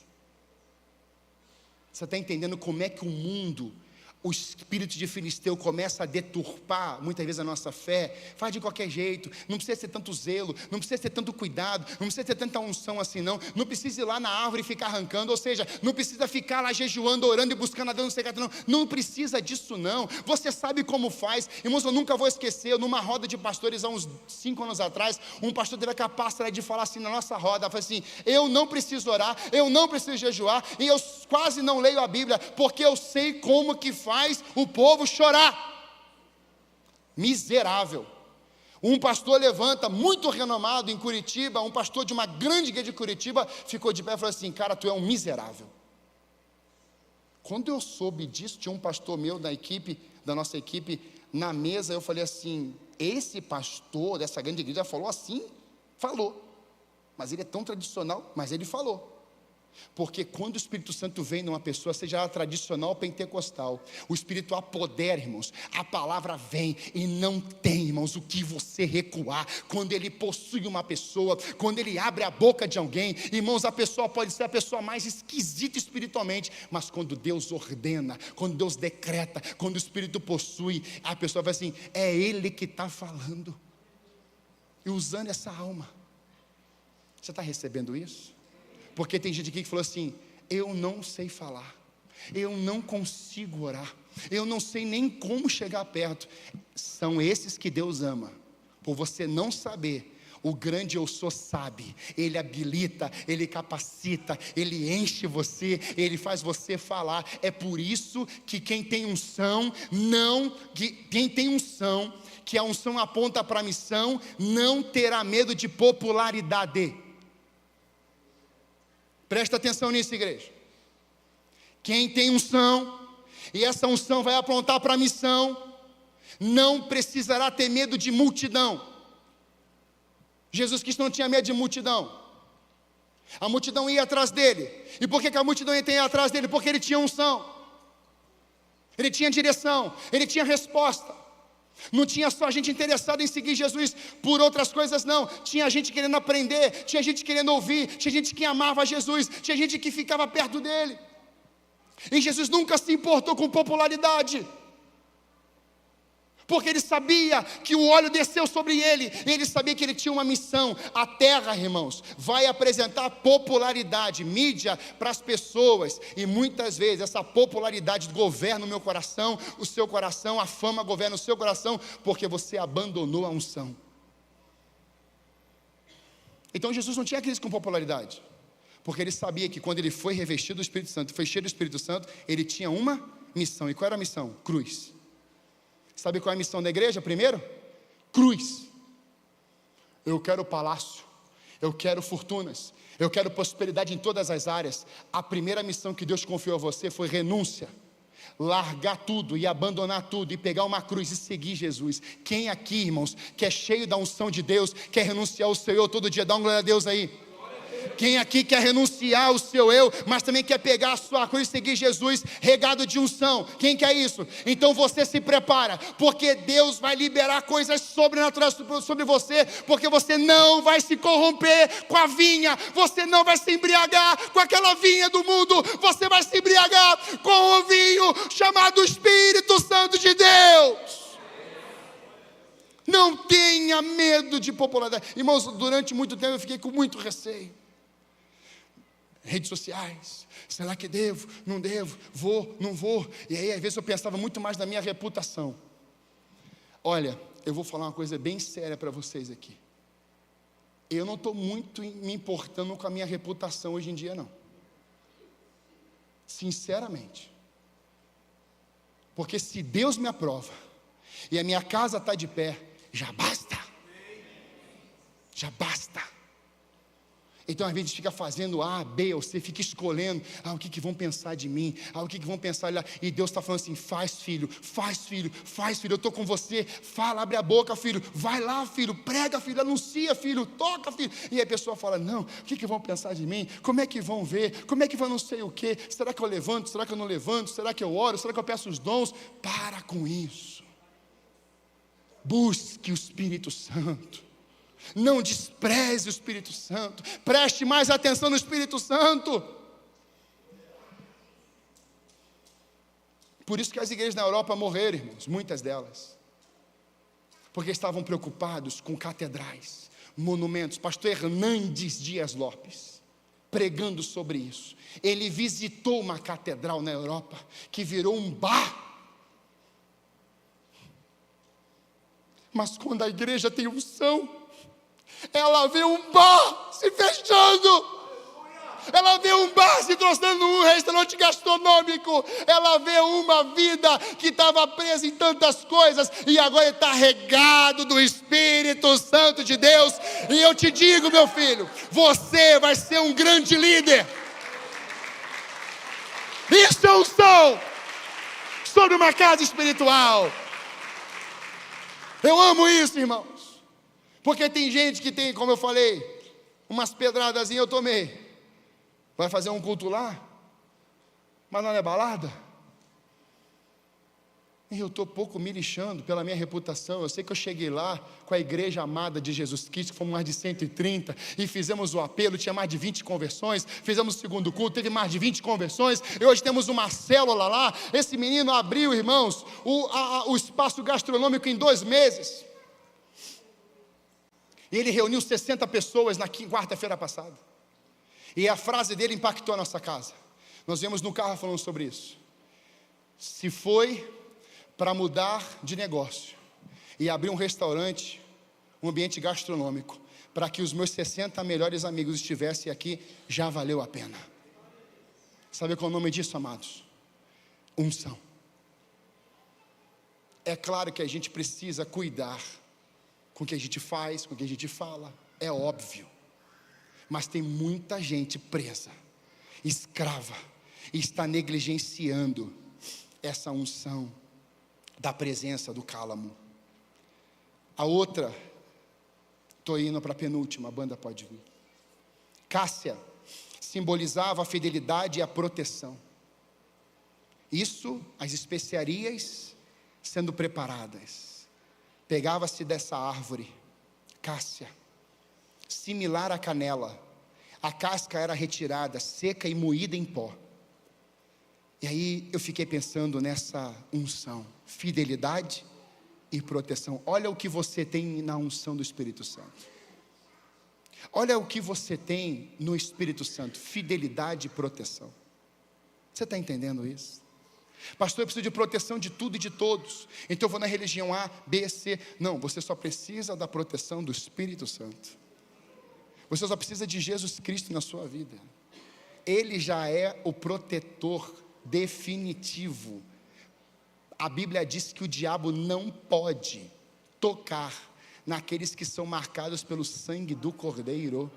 Você está entendendo como é que o mundo, o espírito de filisteu começa a deturpar muitas vezes a nossa fé, faz de qualquer jeito, não precisa ter tanto zelo, não precisa ter tanto cuidado, não precisa ter tanta unção assim não precisa ir lá na árvore e ficar arrancando, ou seja, não precisa ficar lá jejuando, orando e buscando a Deus no secreto, não precisa disso não, você sabe como faz. Irmãos, eu nunca vou esquecer, numa roda de pastores há uns 5 anos atrás, um pastor teve a capacidade de falar assim na nossa roda, falou assim: eu não preciso orar, eu não preciso jejuar, e eu quase não leio a Bíblia, porque eu sei como que faz o povo chorar. Miserável. Um pastor levanta, muito renomado em Curitiba, um pastor de uma grande igreja de Curitiba, ficou de pé e falou assim: cara, tu é um miserável. Quando eu soube disso, tinha um pastor meu da nossa equipe, na mesa, eu falei assim: esse pastor dessa grande igreja falou assim? Falou. Mas ele é tão tradicional, mas ele falou. Porque quando o Espírito Santo vem numa pessoa, seja ela tradicional ou pentecostal, o Espírito apodera, irmãos, a palavra vem e não tem, irmãos, o que você recuar. Quando ele possui uma pessoa, quando ele abre a boca de alguém, irmãos, a pessoa pode ser a pessoa mais esquisita espiritualmente, mas quando Deus ordena, quando Deus decreta, quando o Espírito possui, a pessoa vai assim: é Ele que está falando e usando essa alma. Você está recebendo isso? Porque tem gente aqui que falou assim: eu não sei falar, eu não consigo orar, eu não sei nem como chegar perto. São esses que Deus ama. Por você não saber, o grande eu sou sabe, Ele habilita, Ele capacita, Ele enche você, Ele faz você falar. É por isso que quem tem unção, que a unção aponta para a missão, não terá medo de popularidade. Presta atenção nisso, igreja. Quem tem unção, e essa unção vai apontar para a missão, não precisará ter medo de multidão. Jesus Cristo não tinha medo de multidão. A multidão ia atrás dele. E por que a multidão ia atrás dele? Porque ele tinha unção, ele tinha direção, ele tinha resposta. Não tinha só gente interessada em seguir Jesus por outras coisas não. Tinha gente querendo aprender, tinha gente querendo ouvir, tinha gente que amava Jesus, tinha gente que ficava perto dele. E Jesus nunca se importou com popularidade, porque ele sabia que o óleo desceu sobre ele, ele sabia que ele tinha uma missão. A terra, irmãos, vai apresentar popularidade, mídia para as pessoas, e muitas vezes essa popularidade governa o meu coração, o seu coração, a fama governa o seu coração, porque você abandonou a unção. Então Jesus não tinha crise com popularidade, porque ele sabia que quando ele foi revestido do Espírito Santo, foi cheio do Espírito Santo, ele tinha uma missão. E qual era a missão? Cruz. Sabe qual é a missão da igreja primeiro? Cruz. Eu quero palácio, eu quero fortunas, eu quero prosperidade em todas as áreas. A primeira missão que Deus confiou a você foi renúncia. Largar tudo e abandonar tudo e pegar uma cruz e seguir Jesus. Quem aqui, irmãos, que é cheio da unção de Deus, quer renunciar ao seu eu todo dia? Dá uma glória a Deus aí. Quem aqui quer renunciar ao seu eu, mas também quer pegar a sua cruz e seguir Jesus, regado de unção? Quem quer isso? Então você se prepara, porque Deus vai liberar coisas sobrenaturais sobre você, porque você não vai se corromper com a vinha, você não vai se embriagar com aquela vinha do mundo, você vai se embriagar com o vinho chamado Espírito Santo de Deus. Não tenha medo de popularidade. Irmãos, durante muito tempo eu fiquei com muito receio. Redes sociais, será que devo, não devo, vou, não vou? E aí às vezes eu pensava muito mais na minha reputação. Olha, eu vou falar uma coisa bem séria para vocês aqui. Eu não estou muito me importando com a minha reputação hoje em dia não. Sinceramente. Porque se Deus me aprova, e a minha casa está de pé, já basta. Já basta. Então às vezes a gente fica fazendo A, B ou C, fica escolhendo, o que vão pensar de mim, o que vão pensar lá, e Deus está falando assim: faz filho, eu estou com você, fala, abre a boca filho, vai lá filho, prega filho, anuncia filho, toca filho, e aí a pessoa fala: não, o que vão pensar de mim, como é que vão ver, como é que vão não sei o que, será que eu levanto, será que eu não levanto, será que eu oro, será que eu peço os dons? Para com isso, busque o Espírito Santo. Não despreze o Espírito Santo, preste mais atenção no Espírito Santo. Por isso que as igrejas na Europa morreram, irmãos, muitas delas, porque estavam preocupados com catedrais, monumentos. Pastor Hernandes Dias Lopes, pregando sobre isso, ele visitou uma catedral na Europa, que virou um bar. Mas quando a igreja tem unção, ela vê um bar se fechando, ela vê um bar se tornando um restaurante gastronômico, ela vê uma vida que estava presa em tantas coisas, e agora está regado do Espírito Santo de Deus. E eu te digo, meu filho, você vai ser um grande líder. Isso é unção sobre uma casa espiritual. Eu amo isso, irmãos, porque tem gente que tem, como eu falei, umas pedradazinhas eu tomei. Vai fazer um culto lá, mas não é balada? E eu estou pouco me lixando pela minha reputação. Eu sei que eu cheguei lá com a igreja amada de Jesus Cristo, que fomos mais de 130, e fizemos o apelo, tinha mais de 20 conversões, fizemos o segundo culto, teve mais de 20 conversões, e hoje temos uma célula lá. Esse menino abriu, irmãos, o espaço gastronômico em 2 meses, e ele reuniu 60 pessoas na quarta-feira passada, e a frase dele impactou a nossa casa. Nós viemos no carro falando sobre isso. Se foi para mudar de negócio e abrir um restaurante, um ambiente gastronômico, para que os meus 60 melhores amigos estivessem aqui, já valeu a pena. Sabe qual é o nome disso, amados? Unção. É claro que a gente precisa cuidar com o que a gente faz, com o que a gente fala, é óbvio. Mas tem muita gente presa, escrava, e está negligenciando essa unção da presença do cálamo. A outra, estou indo para a penúltima, a banda pode vir. Cássia simbolizava a fidelidade e a proteção. Isso, as especiarias sendo preparadas. Pegava-se dessa árvore, cássia, similar à canela. A casca era retirada, seca e moída em pó. E aí eu fiquei pensando nessa unção, fidelidade e proteção. Olha o que você tem na unção do Espírito Santo. Olha o que você tem no Espírito Santo, fidelidade e proteção. Você está entendendo isso? Pastor, eu preciso de proteção de tudo e de todos, então eu vou na religião A, B, C. Não, você só precisa da proteção do Espírito Santo. Você só precisa de Jesus Cristo na sua vida. Ele já é o protetor definitivo. A Bíblia diz que o diabo não pode tocar naqueles que são marcados pelo sangue do Cordeiro.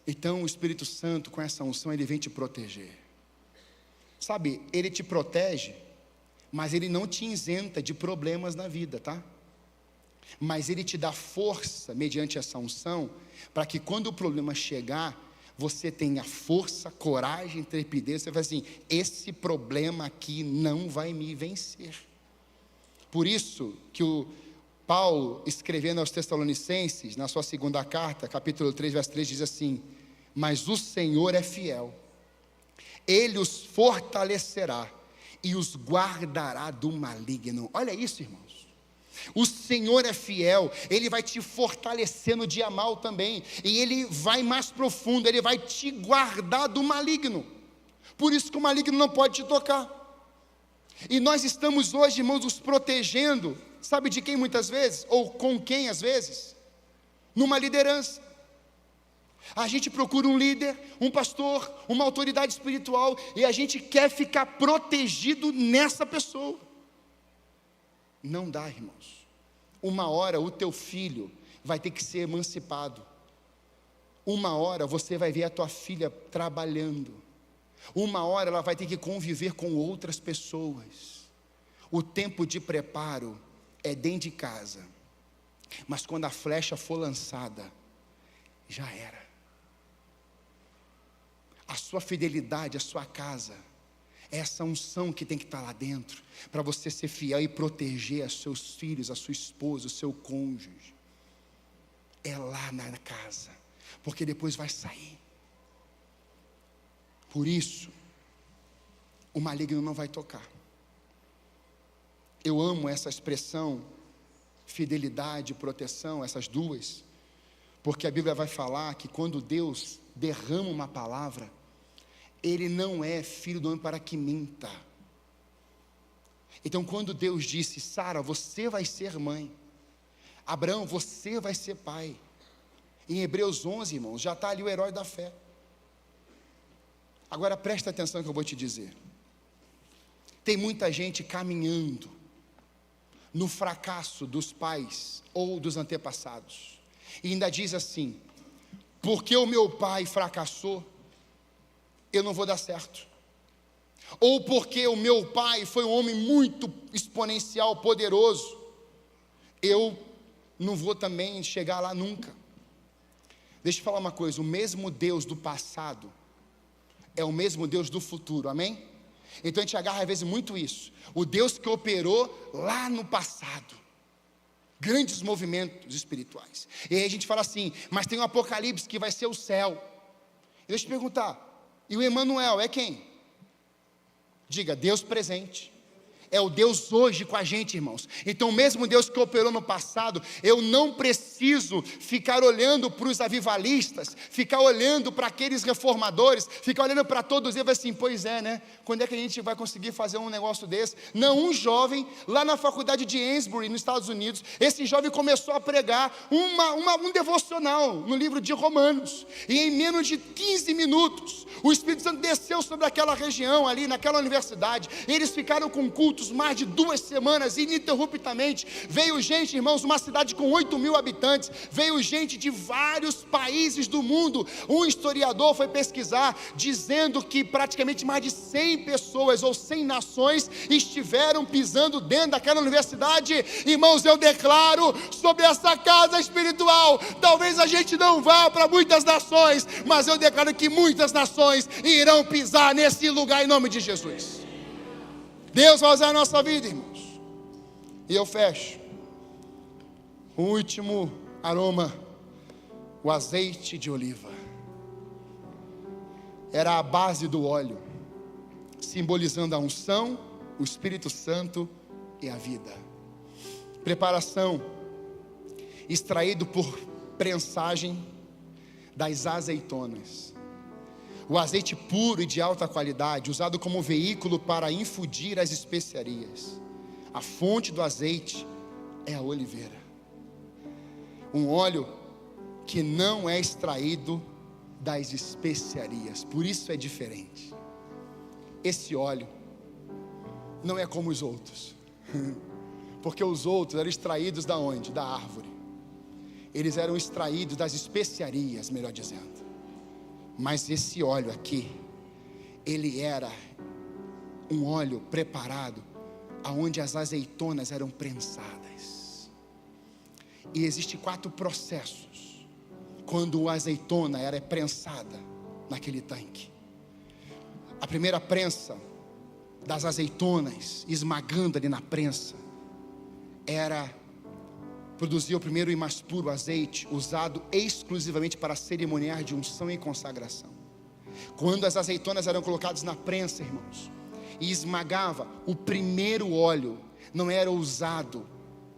Então o Espírito Santo, com essa unção, ele vem te proteger. Sabe, ele te protege, mas ele não te isenta de problemas na vida, tá? Mas ele te dá força, mediante essa unção, para que quando o problema chegar, você tenha força, coragem, intrepidez. Você vai assim: esse problema aqui não vai me vencer. Por isso que o Paulo, escrevendo aos Tessalonicenses, na sua segunda carta, capítulo 3, verso 3, diz assim: mas o Senhor é fiel, Ele os fortalecerá e os guardará do maligno. Olha isso, irmãos. O Senhor é fiel, Ele vai te fortalecer no dia mal também, e Ele vai mais profundo, Ele vai te guardar do maligno. Por isso que o maligno não pode te tocar. E nós estamos hoje, irmãos, nos protegendo, sabe de quem muitas vezes? Ou com quem às vezes? Numa liderança. A gente procura um líder, um pastor, uma autoridade espiritual, e a gente quer ficar protegido nessa pessoa. Não dá, irmãos. Uma hora o teu filho vai ter que ser emancipado. Uma hora você vai ver a tua filha trabalhando. Uma hora ela vai ter que conviver com outras pessoas. O tempo de preparo é dentro de casa. Mas quando a flecha for lançada, já era. A sua fidelidade, a sua casa, é essa unção que tem que estar lá dentro, para você ser fiel e proteger os seus filhos, a sua esposa, o seu cônjuge. É lá na casa, porque depois vai sair. Por isso, o maligno não vai tocar. Eu amo essa expressão, fidelidade e proteção, essas duas, porque a Bíblia vai falar que quando Deus derrama uma palavra, Ele não é filho do homem para que minta. Então quando Deus disse: Sara, você vai ser mãe, Abraão, você vai ser pai, em Hebreus 11, irmãos, já está ali o herói da fé. Agora presta atenção no que eu vou te dizer. Tem muita gente caminhando no fracasso dos pais ou dos antepassados, e ainda diz assim: porque o meu pai fracassou, eu não vou dar certo. Ou porque o meu pai foi um homem muito exponencial, poderoso, eu não vou também chegar lá nunca. Deixa eu falar uma coisa: o mesmo Deus do passado é o mesmo Deus do futuro, amém? Então a gente agarra às vezes muito isso. O Deus que operou lá no passado grandes movimentos espirituais, e aí a gente fala assim: mas tem um Apocalipse que vai ser o céu. Deixa eu te perguntar, e o Emanuel é quem? Diga: Deus presente. É o Deus hoje com a gente, irmãos. Então o mesmo Deus que operou no passado, eu não preciso ficar olhando para os avivalistas, ficar olhando para aqueles reformadores, ficar olhando para todos eles assim: pois é, né? Quando é que a gente vai conseguir fazer um negócio desse? Não, um jovem lá na faculdade de Amesbury, nos Estados Unidos, esse jovem começou a pregar um devocional no livro de Romanos, e em menos de 15 minutos, o Espírito Santo desceu sobre aquela região ali, naquela universidade. Eles ficaram com cultos mais de 2 semanas, ininterruptamente. Veio gente, irmãos, uma cidade com 8.000 habitantes, veio gente de vários países do mundo. Um historiador foi pesquisar, dizendo que praticamente mais de 100 pessoas, ou 100 nações, estiveram pisando dentro daquela universidade. Irmãos, eu declaro sobre essa casa espiritual, talvez a gente não vá para muitas nações, mas eu declaro que muitas nações irão pisar nesse lugar em nome de Jesus. Deus vai usar a nossa vida, irmãos. E eu fecho. O último aroma, o azeite de oliva. Era a base do óleo, simbolizando a unção, o Espírito Santo e a vida. Preparação, extraído por prensagem das azeitonas. O azeite puro e de alta qualidade, usado como veículo para infundir as especiarias. A fonte do azeite é a oliveira. Um óleo que não é extraído das especiarias, por isso é diferente. Esse óleo não é como os outros, porque os outros eram extraídos da onde? Da árvore. Eles eram extraídos das especiarias, melhor dizendo. Mas esse óleo aqui, ele era um óleo preparado, aonde as azeitonas eram prensadas. E existem 4 processos, quando a azeitona era prensada naquele tanque. A primeira prensa das azeitonas, esmagando ali na prensa, produzia o primeiro e mais puro azeite, usado exclusivamente para cerimoniais de unção e consagração. Quando as azeitonas eram colocadas na prensa, irmãos, e esmagava, o primeiro óleo não era usado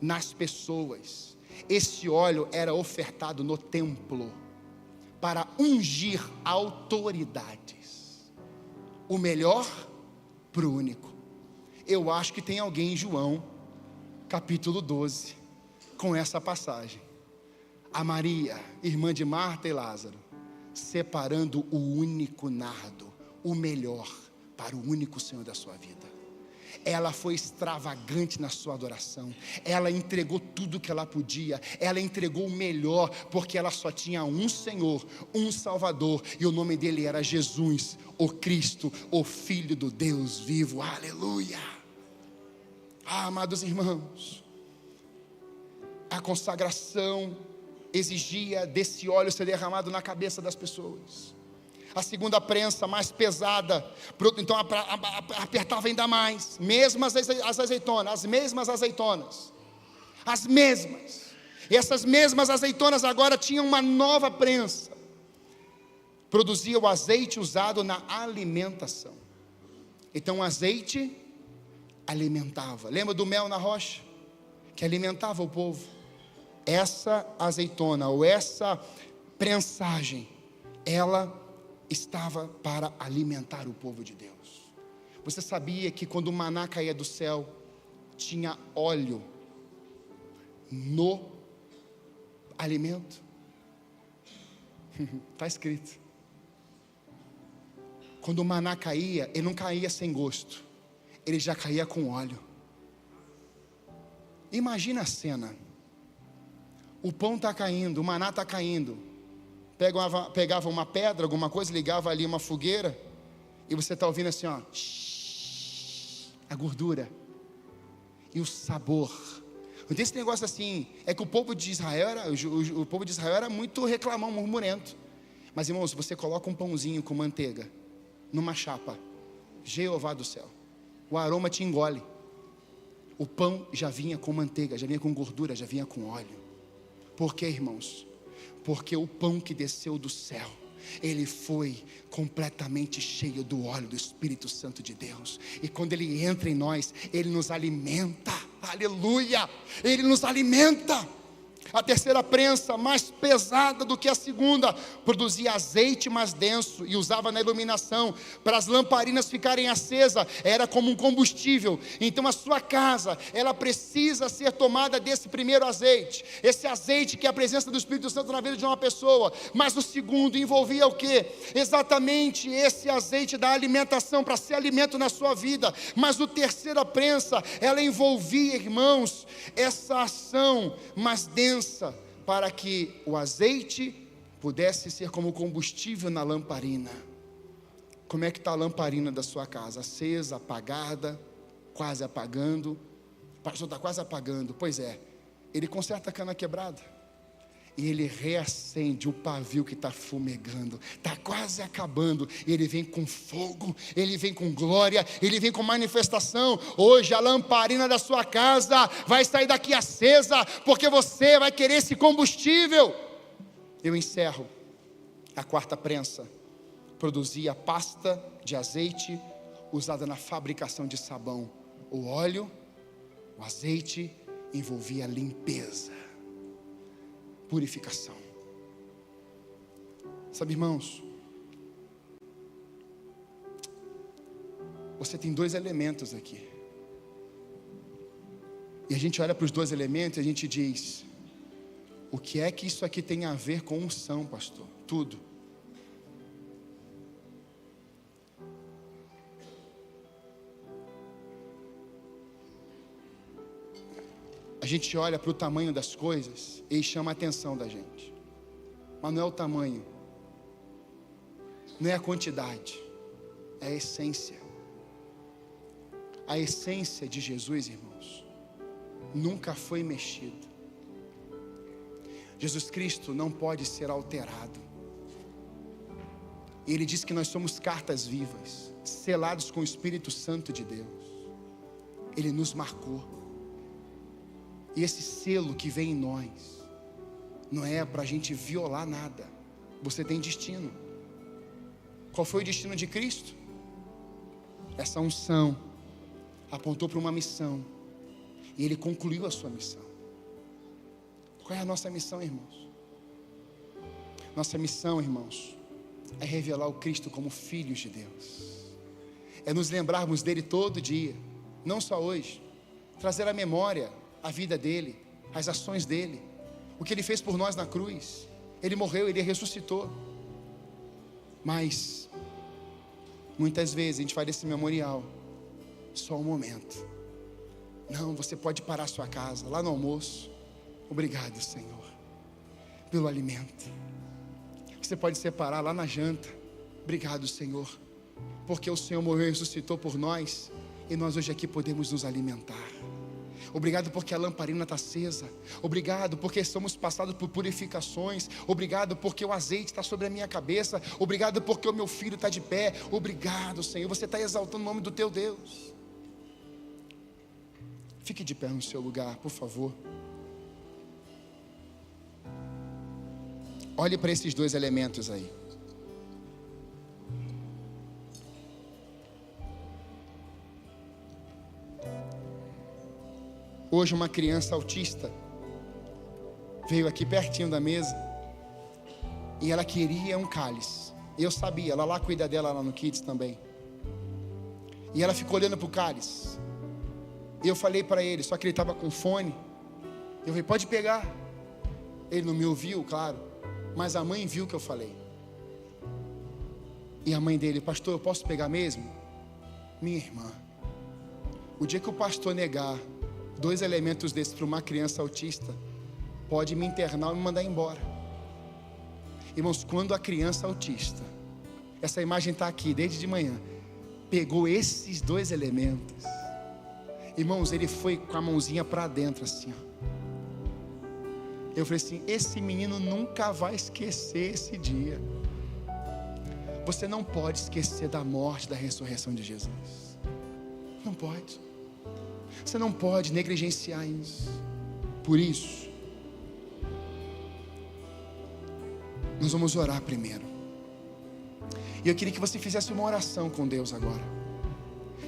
nas pessoas. Esse óleo era ofertado no templo, para ungir autoridades. O melhor para o único. Eu acho que tem alguém em João, capítulo 12, com essa passagem. A Maria, irmã de Marta e Lázaro, separando o único nardo, o melhor, para o único Senhor da sua vida. Ela foi extravagante na sua adoração. Ela entregou tudo que ela podia. Ela entregou o melhor, porque ela só tinha um Senhor, um Salvador, e o nome dele era Jesus, o Cristo, o Filho do Deus vivo. Aleluia! Amados irmãos, a consagração exigia desse óleo ser derramado na cabeça das pessoas. A segunda prensa, mais pesada, então apertava ainda mais. Mesmas as azeitonas, as mesmas azeitonas, as mesmas. E essas mesmas azeitonas agora tinham uma nova prensa. Produzia o azeite usado na alimentação. Então o azeite alimentava. Lembra do mel na rocha? Que alimentava o povo. Essa azeitona, ou essa prensagem, ela estava para alimentar o povo de Deus. Você sabia que quando o maná caía do céu, tinha óleo no alimento? Está escrito. Quando o maná caía, ele não caía sem gosto, ele já caía com óleo. Imagina a cena. O pão está caindo, o maná está caindo. Pegava uma pedra, alguma coisa, ligava ali uma fogueira, e você está ouvindo assim, ó, a gordura e o sabor. Não tem esse negócio assim. É que o povo de Israel era muito reclamão, murmurento. Mas irmãos, você coloca um pãozinho com manteiga numa chapa, Jeová do céu, o aroma te engole. O pão já vinha com manteiga, já vinha com gordura, já vinha com óleo. Por quê, irmãos? Porque o pão que desceu do céu, ele foi completamente cheio do óleo do Espírito Santo de Deus. E quando ele entra em nós, ele nos alimenta. Aleluia! Ele nos alimenta. A terceira prensa, mais pesada do que a segunda, produzia azeite mais denso e usava na iluminação, para as lamparinas ficarem acesas, era como um combustível. Então a sua casa, ela precisa ser tomada desse primeiro azeite, esse azeite que é a presença do Espírito Santo na vida de uma pessoa. Mas o segundo envolvia o quê? Exatamente esse azeite da alimentação, para ser alimento na sua vida. Mas a terceira prensa, ela envolvia, irmãos, essa ação mais densa, para que o azeite pudesse ser como combustível na lamparina. Como é que está a lamparina da sua casa? Acesa, apagada, quase apagando. O pastor está quase apagando. Pois é, ele conserta a cana quebrada e ele reacende o pavio que está fumegando, está quase acabando, e ele vem com fogo, ele vem com glória, ele vem com manifestação. Hoje a lamparina da sua casa vai sair daqui acesa, porque você vai querer esse combustível. Eu encerro. A quarta prensa produzia pasta de azeite usada na fabricação de sabão. O óleo, o azeite envolvia limpeza, purificação. Sabe, irmãos, você tem dois elementos aqui, e a gente olha para os dois elementos e a gente diz: o que é que isso aqui tem a ver com unção, pastor? Tudo. A gente olha para o tamanho das coisas e chama a atenção da gente. Mas não é o tamanho, não é a quantidade, é a essência. A essência de Jesus, irmãos, nunca foi mexida. Jesus Cristo não pode ser alterado. Ele diz que nós somos cartas vivas, selados com o Espírito Santo de Deus. Ele nos marcou. E esse selo que vem em nós, não é para a gente violar nada. Você tem destino. Qual foi o destino de Cristo? Essa unção apontou para uma missão, e Ele concluiu a sua missão. Qual é a nossa missão, irmãos? Nossa missão, irmãos, é revelar o Cristo como filhos de Deus. É nos lembrarmos dele todo dia, não só hoje. Trazer à memória a vida dele, as ações dele, o que ele fez por nós na cruz. Ele morreu, ele ressuscitou. Mas muitas vezes a gente faz desse memorial só um momento. Não, você pode parar a sua casa, lá no almoço. Obrigado, Senhor, pelo alimento. Você pode separar lá na janta. Obrigado, Senhor, porque o Senhor morreu e ressuscitou por nós, e nós hoje aqui podemos nos alimentar. Obrigado porque a lamparina está acesa. Obrigado porque somos passados por purificações. Obrigado porque o azeite está sobre a minha cabeça. Obrigado porque o meu filho está de pé. Obrigado, Senhor, você está exaltando o nome do teu Deus. Fique de pé no seu lugar, por favor. Olhe para esses dois elementos aí. Hoje uma criança autista veio aqui pertinho da mesa e ela queria um cálice. Eu sabia, ela lá cuida dela lá no Kids também. E ela ficou olhando para o cálice. E eu falei para ele, só que ele estava com fone. Eu falei, pode pegar. Ele não me ouviu, claro, mas a mãe viu o que eu falei. E a mãe dele, pastor, eu posso pegar mesmo? Minha irmã, o dia que o pastor negar 2 elementos desses para uma criança autista, pode me internar ou me mandar embora. Irmãos, quando a criança autista, essa imagem está aqui desde de manhã, pegou esses 2 elementos, irmãos, ele foi com a mãozinha para dentro assim, ó. Eu falei assim, esse menino nunca vai esquecer esse dia. Você não pode esquecer da morte, da ressurreição de Jesus. Não pode. Você não pode negligenciar isso. Por isso, nós vamos orar primeiro. E eu queria que você fizesse uma oração com Deus agora.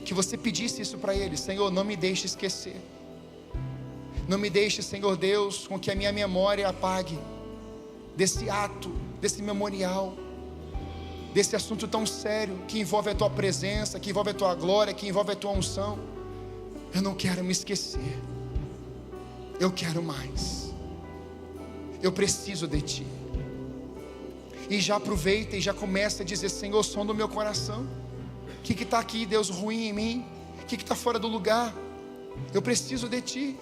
Que você pedisse isso para Ele. Senhor, não me deixe esquecer. Não me deixe, Senhor Deus, com que a minha memória apague desse ato, desse memorial, desse assunto tão sério, que envolve a Tua presença, que envolve a Tua glória, que envolve a Tua unção. Eu não quero me esquecer. Eu quero mais. Eu preciso de Ti. E já aproveita e já começa a dizer, Senhor, som do meu coração. O que está aqui, Deus, ruim em mim? O que está fora do lugar? Eu preciso de Ti.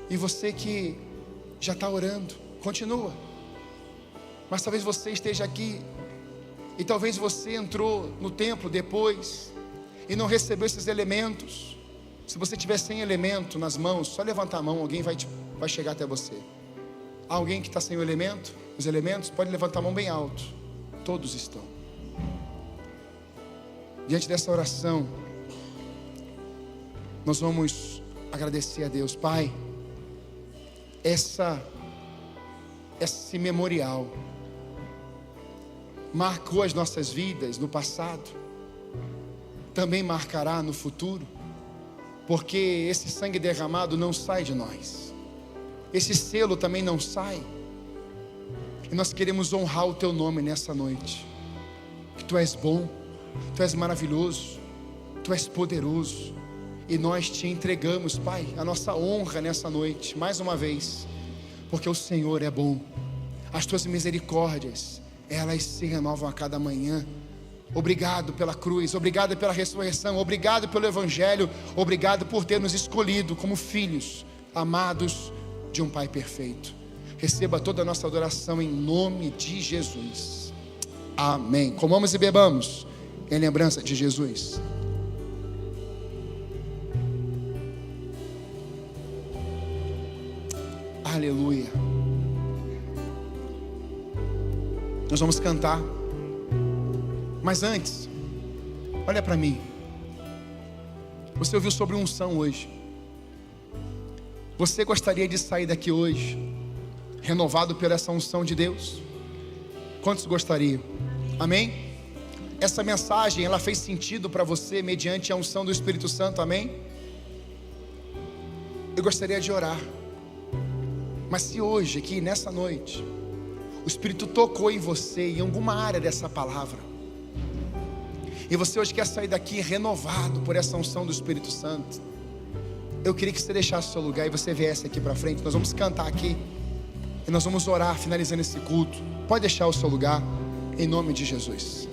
E você que já está orando, continua. Mas talvez você esteja aqui e talvez você entrou no templo depois e não recebeu esses elementos. Se você tiver sem elemento nas mãos, só levanta a mão, alguém vai chegar até você. Há alguém que está sem o elemento? Os elementos? Pode levantar a mão bem alto. Todos estão. Diante dessa oração, nós vamos agradecer a Deus. Pai, esse memorial marcou as nossas vidas no passado, também marcará no futuro, porque esse sangue derramado não sai de nós, esse selo também não sai, e nós queremos honrar o Teu nome nessa noite, que Tu és bom, Tu és maravilhoso, Tu és poderoso, e nós Te entregamos, Pai, a nossa honra nessa noite, mais uma vez, porque o Senhor é bom, as Tuas misericórdias, elas se renovam a cada manhã. Obrigado pela cruz, obrigado pela ressurreição, obrigado pelo Evangelho, obrigado por ter nos escolhido como filhos amados de um Pai perfeito. Receba toda a nossa adoração em nome de Jesus. Amém. Comamos e bebamos em lembrança de Jesus. Aleluia. Nós vamos cantar. Mas antes, olha para mim. Você ouviu sobre unção hoje. Você gostaria de sair daqui hoje renovado pela essa unção de Deus? Quantos gostariam? Amém? Essa mensagem, ela fez sentido para você mediante a unção do Espírito Santo, amém? Eu gostaria de orar. Mas se hoje, aqui nessa noite, o Espírito tocou em você, em alguma área dessa palavra, e você hoje quer sair daqui renovado por essa unção do Espírito Santo, eu queria que você deixasse o seu lugar e você viesse aqui para frente. Nós vamos cantar aqui e nós vamos orar finalizando esse culto. Pode deixar o seu lugar, em nome de Jesus.